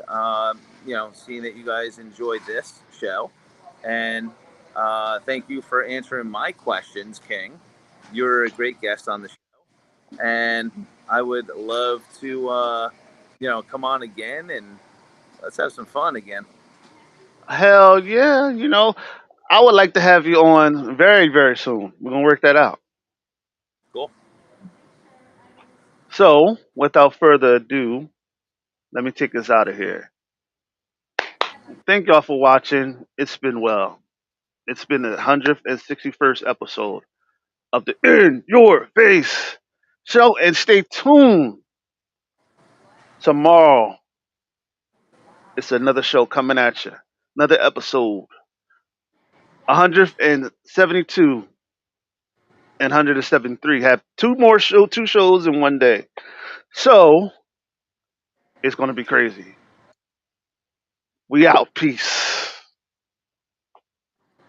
seeing that you guys enjoyed this show. And thank you for answering my questions, King. You're a great guest on the show and I would love to, come on again and let's have some fun again. Hell yeah! I would like to have you on very soon. We're gonna work that out. Cool. So, without further ado, let me take us out of here. Thank y'all for watching. It's been well. It's been the 161st episode of the In Your Face show, and stay tuned. Tomorrow, it's another show coming at you. Another episode. 172 and 173 have two shows in one day. So, it's going to be crazy. We out. Peace.